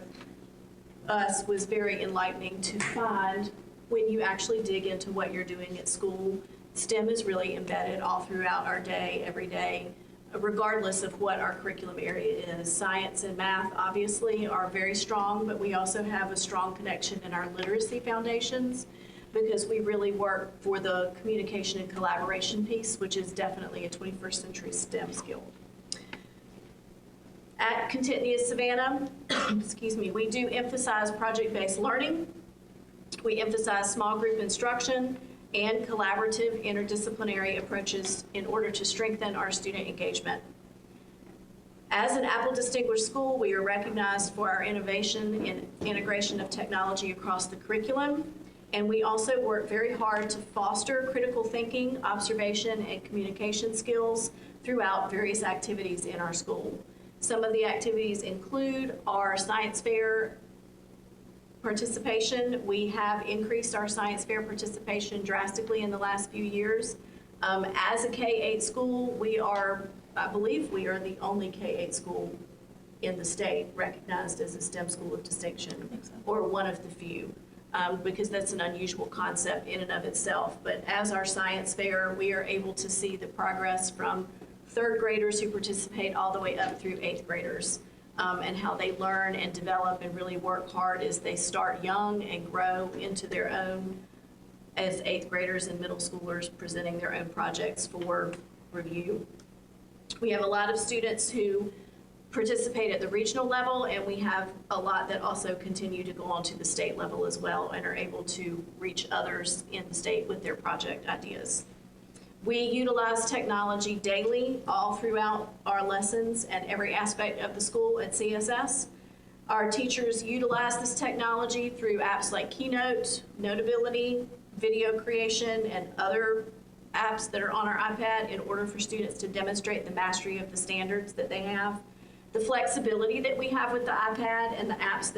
us was very enlightening to find when you actually dig into what you're doing at school. STEM is really embedded all throughout our day, every day, regardless of what our curriculum area is. Science and math obviously are very strong, but we also have a strong connection in our literacy foundations because we really work for the communication and collaboration piece, which is definitely a 21st century STEM skill. At Contentness Savannah, we do emphasize project-based learning. We emphasize small group instruction and collaborative interdisciplinary approaches in order to strengthen our student engagement. As an Apple Distinguished School, we are recognized for our innovation and integration of technology across the curriculum, and we also work very hard to foster critical thinking, observation, and communication skills throughout various activities in our school. Some of the activities include our science fair participation. We have increased our science fair participation drastically in the last few years. As a K-8 school, I believe we are the only K-8 school in the state recognized as a STEM school of distinction, or one of the few, because that's an unusual concept in and of itself. But as our science fair, we are able to see the progress from third graders who participate all the way up through eighth graders. And how they learn and develop and really work hard as they start young and grow into their own as eighth graders and middle schoolers presenting their own projects for review. We have a lot of students who participate at the regional level, and we have a lot that also continue to go on to the state level as well and are able to reach others in the state with their project ideas. We utilize technology daily all throughout our lessons and every aspect of the school at CSS. Our teachers utilize this technology through apps like Keynote, Notability, video creation, and other apps that are on our iPad in order for students to demonstrate the mastery of the standards that they have. The flexibility that we have with the iPad and the apps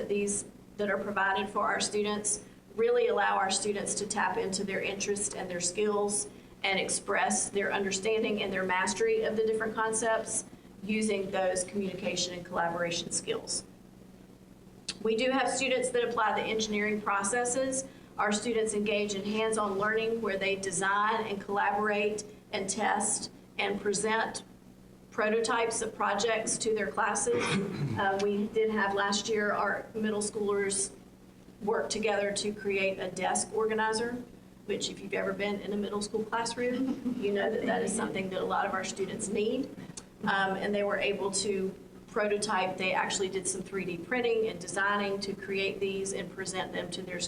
that are provided for our students really allow our students to tap into their interests and their skills and express their understanding and their mastery of the different concepts using those communication and collaboration skills. We do have students that apply the engineering processes. Our students engage in hands-on learning where they design and collaborate and test and present prototypes of projects to their classes. We did have last year our middle schoolers work together to create a desk organizer, which if you've ever been in a middle school classroom, you know that that is something that a lot of our students need. And they were able to prototype. They actually did some 3D printing and designing to create these and present them to their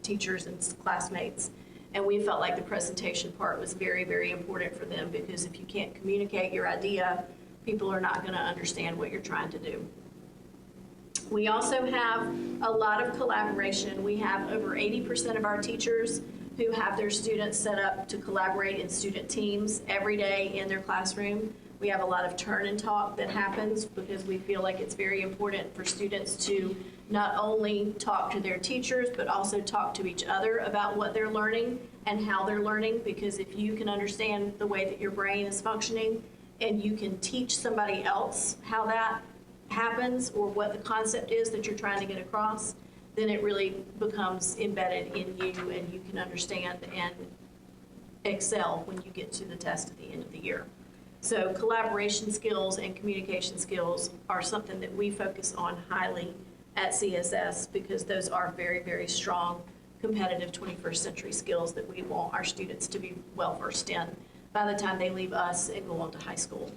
teachers and classmates. And we felt like the presentation part was very, very important for them, because if you can't communicate your idea, people are not going to understand what you're trying to do. We also have a lot of collaboration. We have over 80% of our teachers who have their students set up to collaborate in student teams every day in their classroom. We have a lot of turn and talk that happens because we feel like it's very important for students to not only talk to their teachers, but also talk to each other about what they're learning and how they're learning, because if you can understand the way that your brain is functioning and you can teach somebody else how that happens or what the concept is that you're trying to get across, then it really becomes embedded in you and you can understand and excel when you get to the test at the end of the year. So collaboration skills and communication skills are something that we focus on highly at CSS, because those are very, very strong competitive 21st century skills that we want our students to be well versed in by the time they leave us and go on to high school.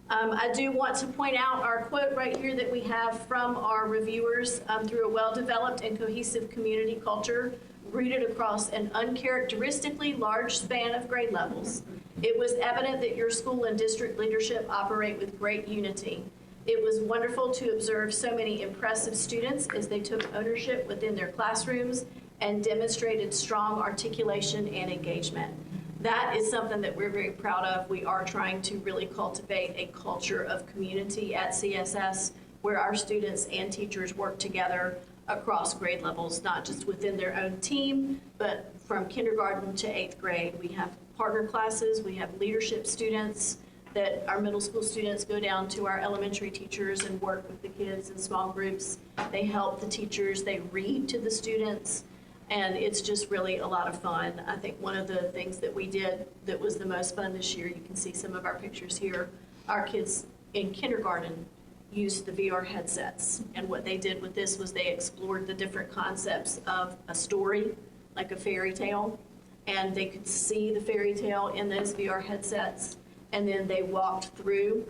I do want to point out our quote right here that we have from our reviewers. Through a well-developed and cohesive community culture rooted across an uncharacteristically large span of grade levels, it was evident that your school and district leadership operate with great unity. It was wonderful to observe so many impressive students as they took ownership within their classrooms and demonstrated strong articulation and engagement. That is something that we're very proud of. We are trying to really cultivate a culture of community at CSS where our students and teachers work together across grade levels, not just within their own team, but from kindergarten to 8th grade. We have partner classes, we have leadership students that our middle school students go down to our elementary teachers and work with the kids in small groups. They help the teachers, they read to the students, and it's just really a lot of fun. I think one of the things that we did that was the most fun this year, you can see some of our pictures here, our kids in kindergarten used the VR headsets. And what they did with this was they explored the different concepts of a story, like a fairy tale, and they could see the fairy tale in those VR headsets. And then they walked through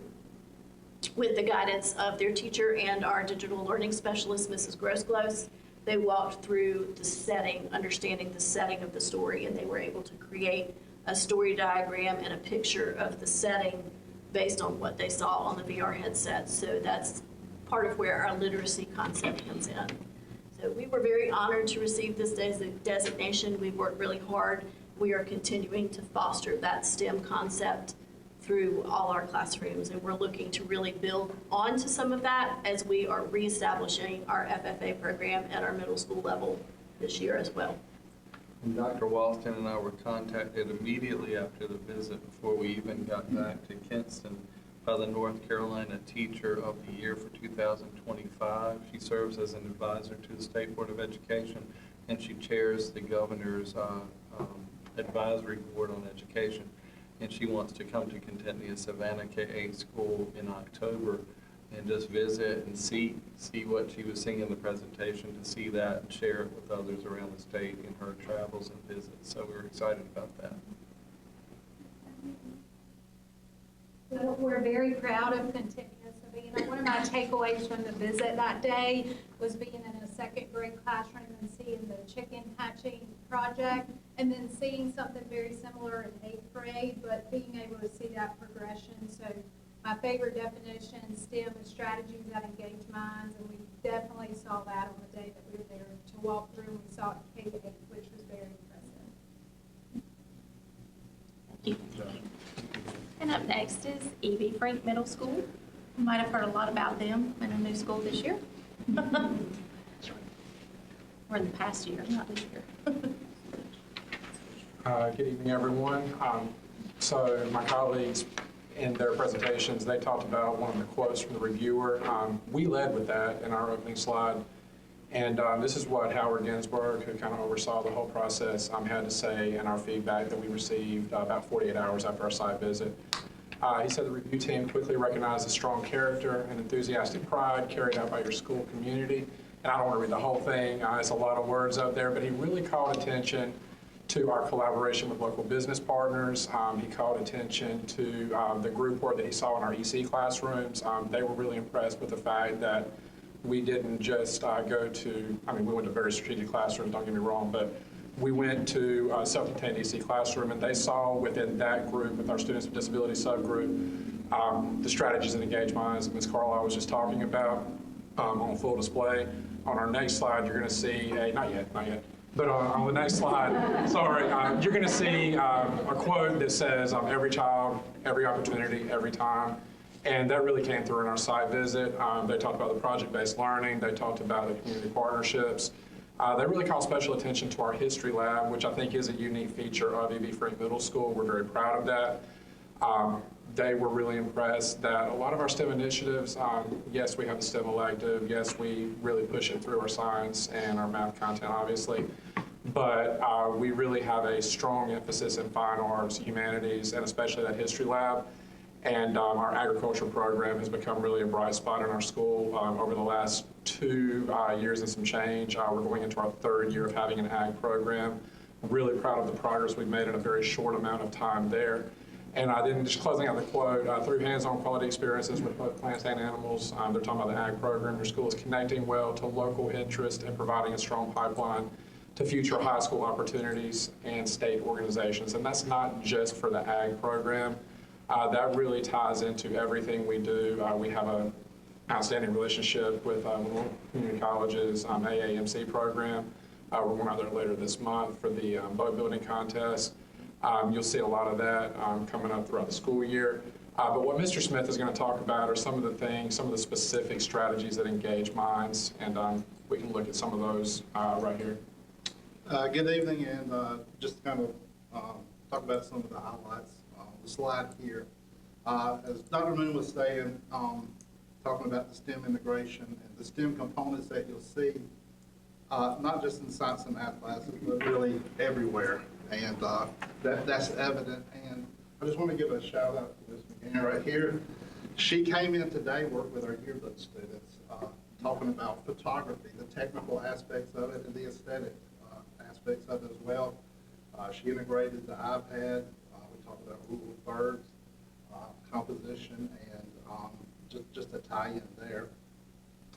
with the guidance of their teacher and our digital learning specialist, Mrs. Grosglos. They walked through the setting, understanding the setting of the story, and they were able to create a story diagram and a picture of the setting based on what they saw on the VR headset. So that's part of where our literacy concept comes in. So we were very honored to receive this designation. We've worked really hard. We are continuing to foster that STEM concept through all our classrooms, and we're looking to really build onto some of that as we are reestablishing our FFA program at our middle school level this year as well. And Dr. Walston and I were contacted immediately after the visit, before we even got back to Kinston, by the North Carolina Teacher of the Year for 2025. She serves as an advisor to the State Board of Education, and she chairs the Governor's Advisory Board on Education. And she wants to come to Contentnia Savannah K-8 school in October and just visit and see what she was seeing in the presentation, to see that and share it with others around the state in her travels and visits. So we're excited about that. So we're very proud of Contentnia Savannah. One of my takeaways from the visit that day was being in a second grade classroom and seeing the chicken hatching project, and then seeing something very similar in 8th grade, but being able to see that progression. So my favorite definition, STEM, is strategies that engage minds, and we definitely saw that on the day that we were there to walk through, and we saw it K-8, which was very impressive. you. And up next is E.B. Frank Middle School. You might have heard a lot about them in a new school this year. Or in the past year, not this year. Good evening, everyone. So my colleagues, in their presentations, they talked about one of the quotes from the reviewer. We led with that in our opening slide. And this is what Howard Ginsburg, who kind of oversaw the whole process, had to say in our feedback that we received about 48 hours after our site visit. He said the review team quickly recognized the strong character and enthusiastic pride carried out by your school community. And I don't want to read the whole thing. It's a lot of words up there, but he really called attention to our collaboration with local business partners. He called attention to the group work that he saw in our EC classrooms. They were really impressed with the fact that we didn't just go to, we went to very strategic classrooms, don't get me wrong, but we went to a self-contained EC classroom, and they saw within that group, with our Students with Disability subgroup, the strategies and engaged minds that Ms. Carlisle was just talking about on full display. On our next slide, you're going to see not yet, but on the next slide, sorry, you're going to see a quote that says, every child, every opportunity, every time. And that really came through in our site visit. They talked about the project-based learning. They talked about the community partnerships. They really called special attention to our history lab, which I think is a unique feature of E.B. Frank Middle School. We're very proud of that. They were really impressed that a lot of our STEM initiatives, yes, we have the STEM elective. Yes, we really push it through our science and our math content, obviously. But we really have a strong emphasis in fine arts, humanities, and especially that history lab. And our agriculture program has become really a bright spot in our school over the last 2 years and some change. We're going into our 3rd year of having an ag program. Really proud of the progress we've made in a very short amount of time there. And then just closing out the quote, through hands-on quality experiences with both plants and animals, they're talking about the ag program. Your school is connecting well to local interest and providing a strong pipeline to future high school opportunities and state organizations. And that's not just for the ag program. That really ties into everything we do. We have an outstanding relationship with community colleges, AAMC program. We're going out there later this month for the boat building contest. You'll see a lot of that coming up throughout the school year. But what Mr. Smith is going to talk about are some of the things, some of the specific strategies that engage minds, and we can look at some of those right here. Good evening, and just kind of talk about some of the highlights on the slide here. As Dr. Moon was saying, talking about the STEM integration and the STEM components that you'll see, not just in science and math classes, but really everywhere. And that's evident. And I just want to give a shout out to Ms. McGann right here. She came in today, worked with our yearbook students, talking about photography, the technical aspects of it, and the aesthetic aspects of it as well. She integrated the iPad. We talked about rule of thirds, composition, and just a tie-in there.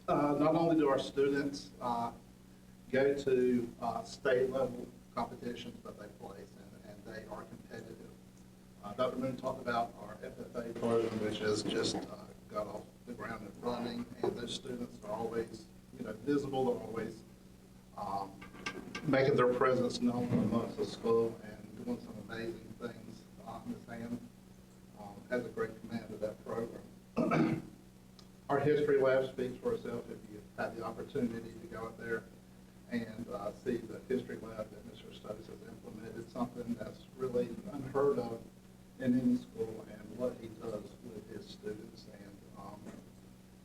Not only do our students go to state level competitions that they place in, and they are competitive. Dr. Moon talked about our FFA program, which has just got off the ground and running, and those students are always, visible. They're always making their presence known amongst the school and doing some amazing things. Ms. Ham has a great command of that program. Our history lab speaks for itself. If you had the opportunity to go out there and see the history lab that Mr. Stubbs has implemented, something that's really unheard of in any school, and what he does with his students.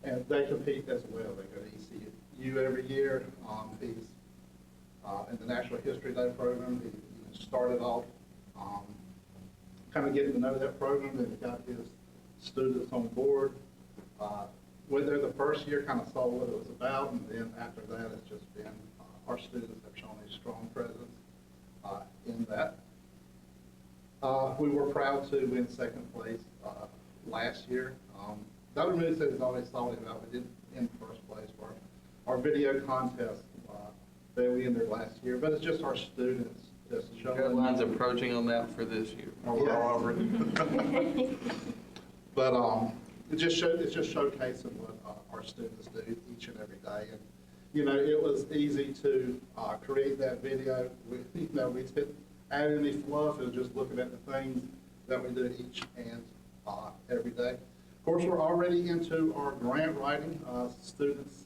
And they compete as well. They go to ECU every year. He's in the National History Day program. He started off kind of getting to know that program, and he got his students on board. Went there the first year, kind of saw what it was about, and then after that, it's just been our students have shown a strong presence in that. We were proud to win second place last year. Dr. Moon said he's always thought about we did in first place for our video contest that we ended last year, but it's just our students just showing. Deadline's approaching on that for this year. But it's just showcasing what our students do each and every day. And it was easy to create that video. We didn't add any fluff. It was just looking at the things that we do each and every day. Of course, we're already into our grant writing. Students,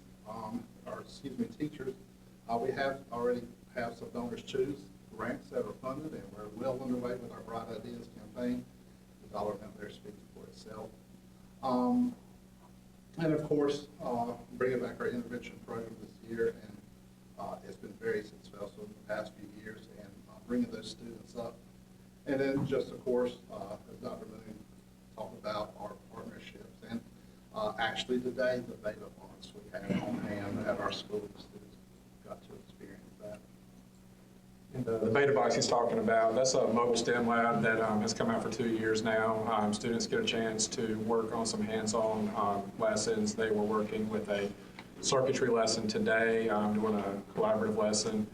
teachers, we have already have some donors choose grants that are funded, and we're well underway with our Bright Ideas campaign. The dollar amount there speaks for itself. And of course, bringing back our intervention program this year, and it's been very successful in the past few years, and bringing those students up. And then just, of course, as Dr. Moon talked about, our partnerships, and actually today, the beta launch we had on hand at our school, the students got to experience that. The beta box he's talking about, that's a mobile STEM lab that has come out for 2 years now. Students get a chance to work on some hands-on lessons. They were working with a circuitry lesson today, doing a collaborative lesson.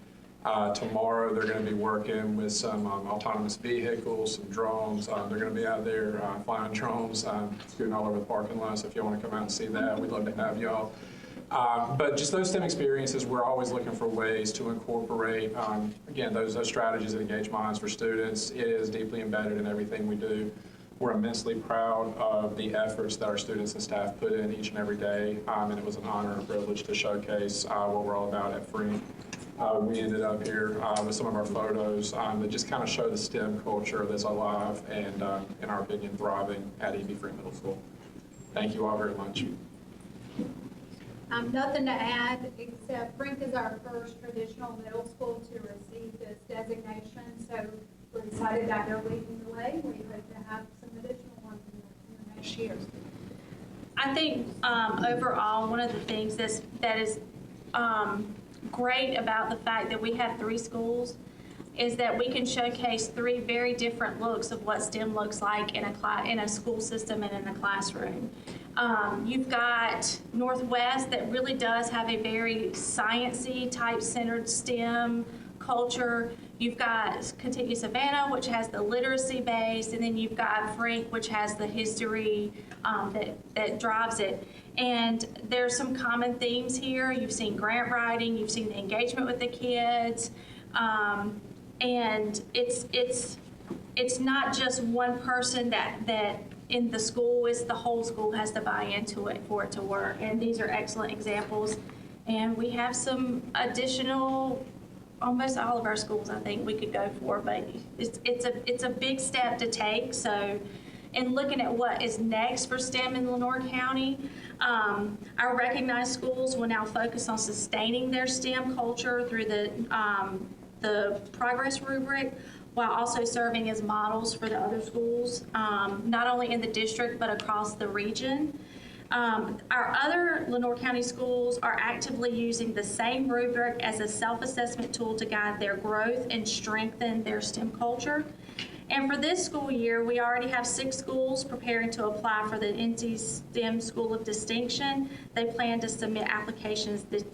Tomorrow they're going to be working with some autonomous vehicles, some drones. They're going to be out there flying drones, scooting all over the parking lot. So if you want to come out and see that, we'd love to have y'all. But just those STEM experiences, we're always looking for ways to incorporate, again, those strategies that engage minds for students. It is deeply embedded in everything we do. We're immensely proud of the efforts that our students and staff put in each and every day, and it was an honor and privilege to showcase what we're all about at Frink. We ended up here with some of our photos that just kind of show the STEM culture that's alive and, in our opinion, thriving at E.B. Frink Middle School. Thank you all very much. Nothing to add, except Frink is our first traditional middle school to receive this designation, so we're excited that they're leading the way. We hope to have some additional ones in the next year. I think overall, one of the things that is great about the fact that we have 3 schools is that we can showcase 3 very different looks of what STEM looks like in a school system and in a classroom. You've got Northwest that really does have a very science-y type centered STEM culture. You've got Kentucky Savannah, which has the literacy base, and then you've got Frink, which has the history that drives it. And there's some common themes here. You've seen grant writing, you've seen the engagement with the kids, and it's not just one person that in the school, it's the whole school has to buy into it for it to work. And these are excellent examples. And we have some additional, almost all of our schools I think we could go for, but it's a big step to take. So in looking at what is next for STEM in Lenoir County, our recognized schools will now focus on sustaining their STEM culture through the progress rubric, while also serving as models for the other schools, not only in the district, but across the region. Our other Lenoir County schools are actively using the same rubric as a self-assessment tool to guide their growth and strengthen their STEM culture. And for this school year, we already have 6 schools preparing to apply for the NC STEM School of Distinction. They plan to submit applications this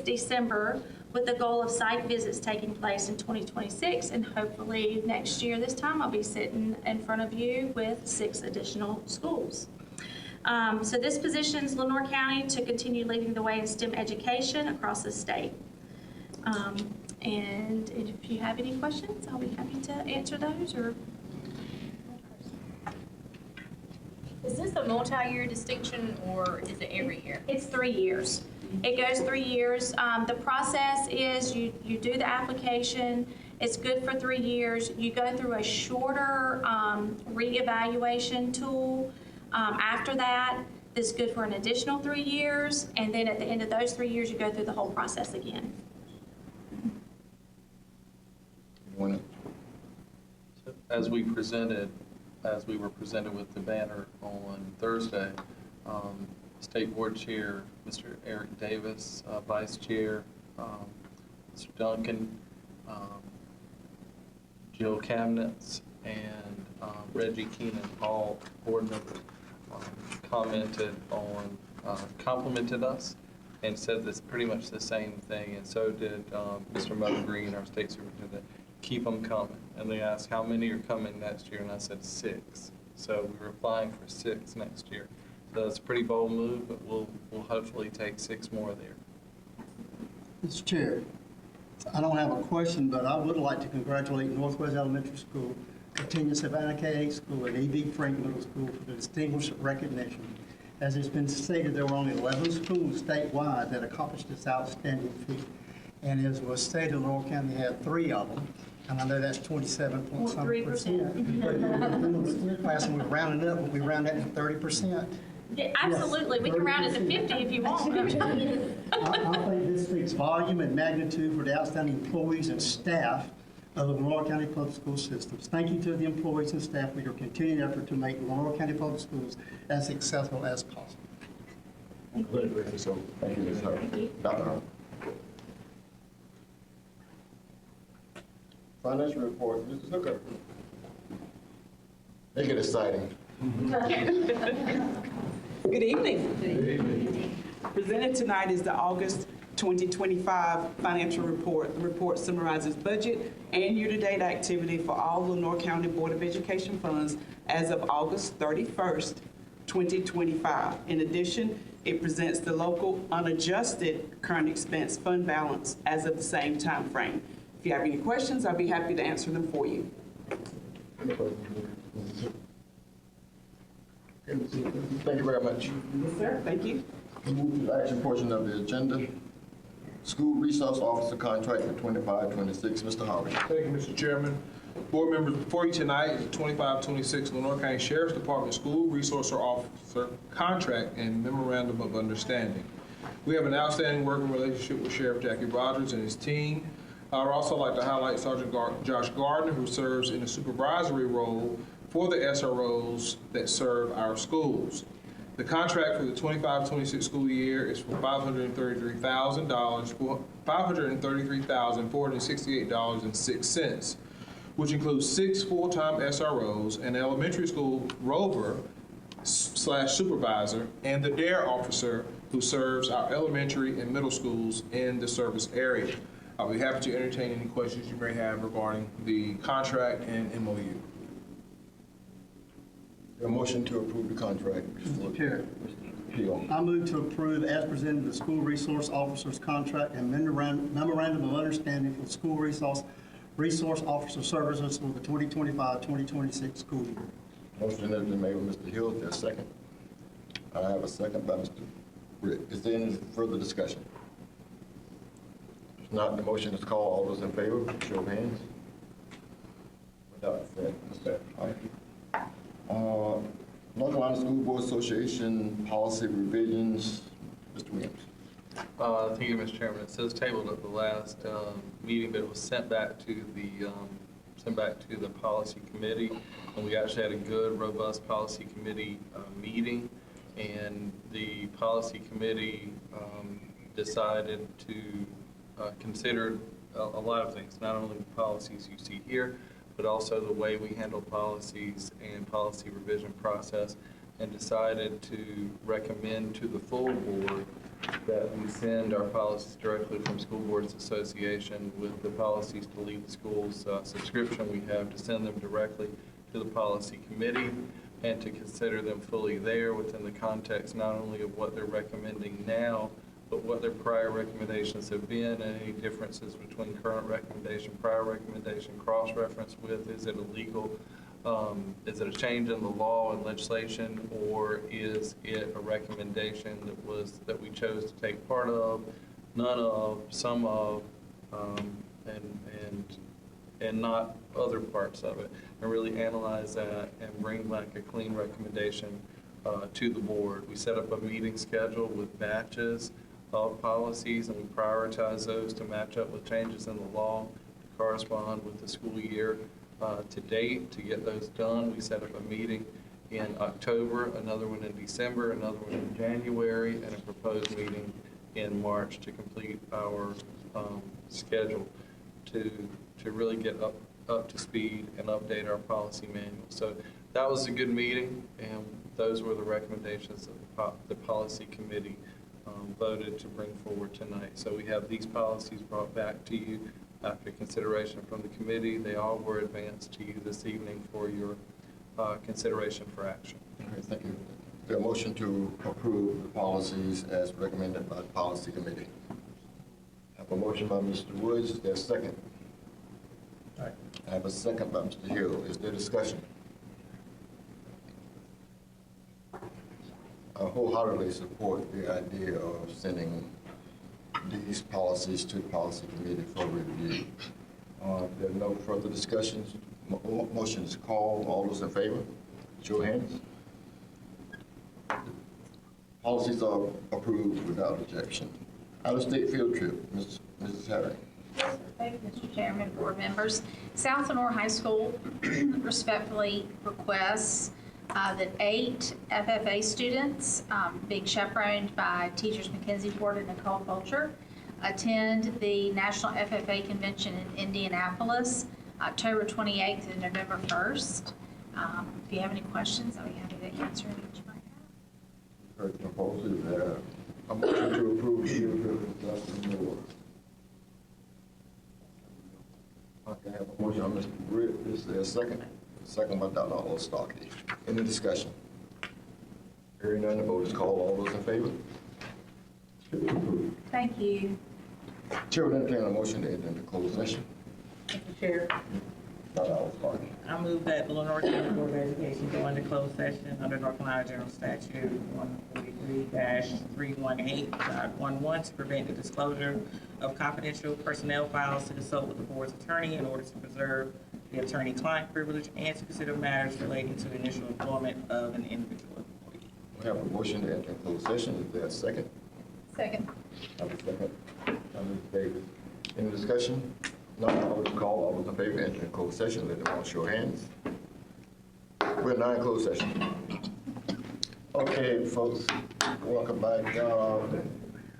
December, with the goal of site visits taking place in 2026, and hopefully next year this time I'll be sitting in front of you with 6 additional schools. So this positions Lenoir County to continue leading the way in STEM education across the state. And if you have any questions, I'll be happy to answer those. Or Is this a multi-year distinction or is it every year? It's 3 years. It goes 3 years. The process is you do the application. It's good for 3 years. You go through a shorter reevaluation tool after that. That's good for an additional 3 years. And then at the end of those 3 years, you go through the whole process again. As we were presented with the banner on Thursday, State Board Chair, Mr. Eric Davis, Vice Chair, Mr. Duncan, Jill Kamnitz, and Reggie Keenan, all board members, complimented us and said this pretty much the same thing, and so did Mr. Mother Green, our state superintendent. Keep them coming. And they asked how many are coming next year, and I said 6. So we're applying for 6 next year. So it's a pretty bold move, but we'll hopefully take 6 more there. Mr. Chair, I don't have a question, but I would like to congratulate Northwest Elementary School attending Savannah K-8 School and E.V. Frank Middle School for the distinguished recognition. As it's been stated, there were only 11 schools statewide that accomplished this outstanding feat. And as was stated, Lenore County had 3 of them. And I know that's 27.3%. But we're passing, we're rounding up, but we round that to 30%. Yeah, absolutely. Yes, We can round it to 50 if you want. I think this speaks volume and magnitude for the outstanding employees and staff of the Lenore County Public School Systems. Thank you to the employees and staff for your continued effort to make Lenore County Public Schools as successful as possible. Thank you, Ms. Hart. Dr. Hart. Financial report, Mrs. Hooker. Make it exciting. Good evening. Presented tonight is the August 2025 financial report. The report summarizes budget and year-to-date activity for all Lenore County Board of Education funds as of August 31st, 2025. In addition, it presents the local unadjusted current expense fund balance as of the same time frame. If you have any questions, I'll be happy to answer them for you. Thank you very much. Yes, sir. Thank you. We move to the action portion of the agenda. School Resource Officer Contract for 25-26. Mr. Howard. Thank you, Mr. Chairman. Board members, before you tonight is the 25-26 Lenore County Sheriff's Department School Resource Officer Contract and Memorandum of Understanding. We have an outstanding working relationship with Sheriff Jackie Rogers and his team. I would also like to highlight Sergeant Josh Gardner, who serves in a supervisory role for the SROs that serve our schools. The contract for the 25-26 school year is for $533,468.06, which includes 6 full-time SROs, an elementary school rover / supervisor, and the DARE officer who serves our elementary and middle schools in the service area. I'll be happy to entertain any questions you may have regarding the contract and MOU. A motion to approve the contract. Mr. Chair, I move to approve as presented the School Resource Officer's Contract and Memorandum of Understanding for School Resource Officer Services for the 2025-2026 school year. Motion has been made by Mr. Hill. Is there a second? I have a second by Mr. Britt. Is there any further discussion? If not, the motion is called. All those in favor, show of hands. Without effect. All right. North Carolina School Board Association policy revisions. Mr. Williams. Thank you, Mr. Chairman. It says tabled at the last meeting, but it was sent back to the policy committee, and we actually had a good, robust policy committee meeting, and the policy committee decided to consider a lot of things, not only the policies you see here, but also the way we handle policies and policy revision process, and decided to recommend to the full board that we send our policies directly from School Boards Association with the policies to leave the schools subscription we have, to send them directly to the policy committee and to consider them fully there within the context not only of what they're recommending now, but what their prior recommendations have been, and any differences between current recommendation, prior recommendation, cross-reference with, is it illegal, is it a change in the law and legislation, or is it a recommendation that we chose to take part of, none of, some of, and not other parts of it, and really analyze that and bring back a clean recommendation to the board. We set up a meeting schedule with batches of policies, and we prioritize those to match up with changes in the law to correspond with the school year to date. To get those done, we set up a meeting in October, another one in December, another one in January, and a proposed meeting in March to complete our schedule to really get up to speed and update our policy manual. So that was a good meeting, and those were the recommendations that the policy committee voted to bring forward tonight. So we have these policies brought back to you after consideration from the committee. They all were advanced to you this evening for your consideration for action. Okay, thank you. The motion to approve the policies as recommended by the policy committee. I have a motion by Mr. Woods. Is there a second? I I have a second by Mr. Hill. Is there discussion? I wholeheartedly support the idea of sending these policies to the policy committee for review. There are no further discussions. Motion is called. All those in favor, show your hands. Policies are approved without objection. Out-of-state field trip, Mrs. Harry. Thank you, Mr. Chairman, board members. South Lenore High School respectfully requests that 8 FFA students, being chaperoned by teachers Mackenzie Porter and Nicole Fulcher, attend the National FFA Convention in Indianapolis, October 28th through November 1st. If you have any questions, I'll be happy to answer any that you might have. Heard the proposal. Is there a motion to approve the field trip for South Lenore? Okay, I have a motion on Mr. Britt. Is there a second? Second by Dr. Oliver Starkey. Any discussion? Hearing none, the vote is called. All those in favor? Approved. Thank you. Chair will entertain a motion to enter into closed session. Mr. Chair, Dr. Oliver Starkey. I move that the Lenore County Board of Education go into closed session under North Carolina General Statute 143-318.11 to prevent the disclosure of confidential personnel files to consult with the board's attorney in order to preserve the attorney-client privilege and to consider matters relating to the initial employment of an individual employee. We have a motion to enter closed session. Is there a second? Second. I have a second. Ms. Davis. Any discussion? None. I will call. All those in favor enter in closed session. Let them all show hands. We're now in closed session. Okay, folks, welcome back.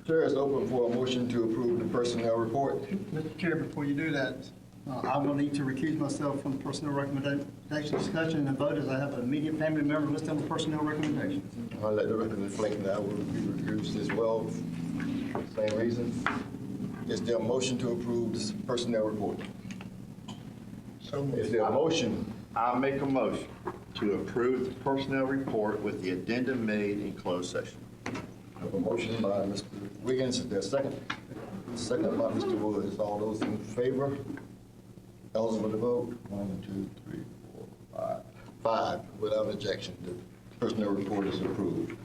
Chair is open for a motion to approve the personnel report. Mr. Chair, before you do that, I will need to recuse myself from the personnel recommendation discussion and vote as I have an immediate family member listed on the personnel recommendations. I'll let the record reflect that I will be recused as well. Same reason. Is there a motion to approve this personnel report? Is there a motion? I make a motion to approve the personnel report with the addendum made in closed session. I have a motion by Mr. Wiggins. Is there a second? Second by Mr. Woods. All those in favor? Eligible to vote? 1, 2, 3, 4, 5. 5 without objection. The personnel report is approved.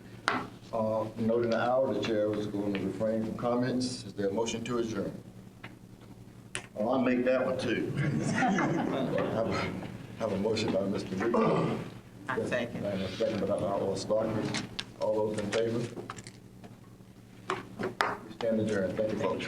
Noting the hour, the chair is going to refrain from comments. Is there a motion to adjourn? Well, I'll make that one too. Have a motion by Mr. Wiggins. I second. And a second by Dr. Oliver Starkey. All those in favor? We stand adjourned. Thank you, folks.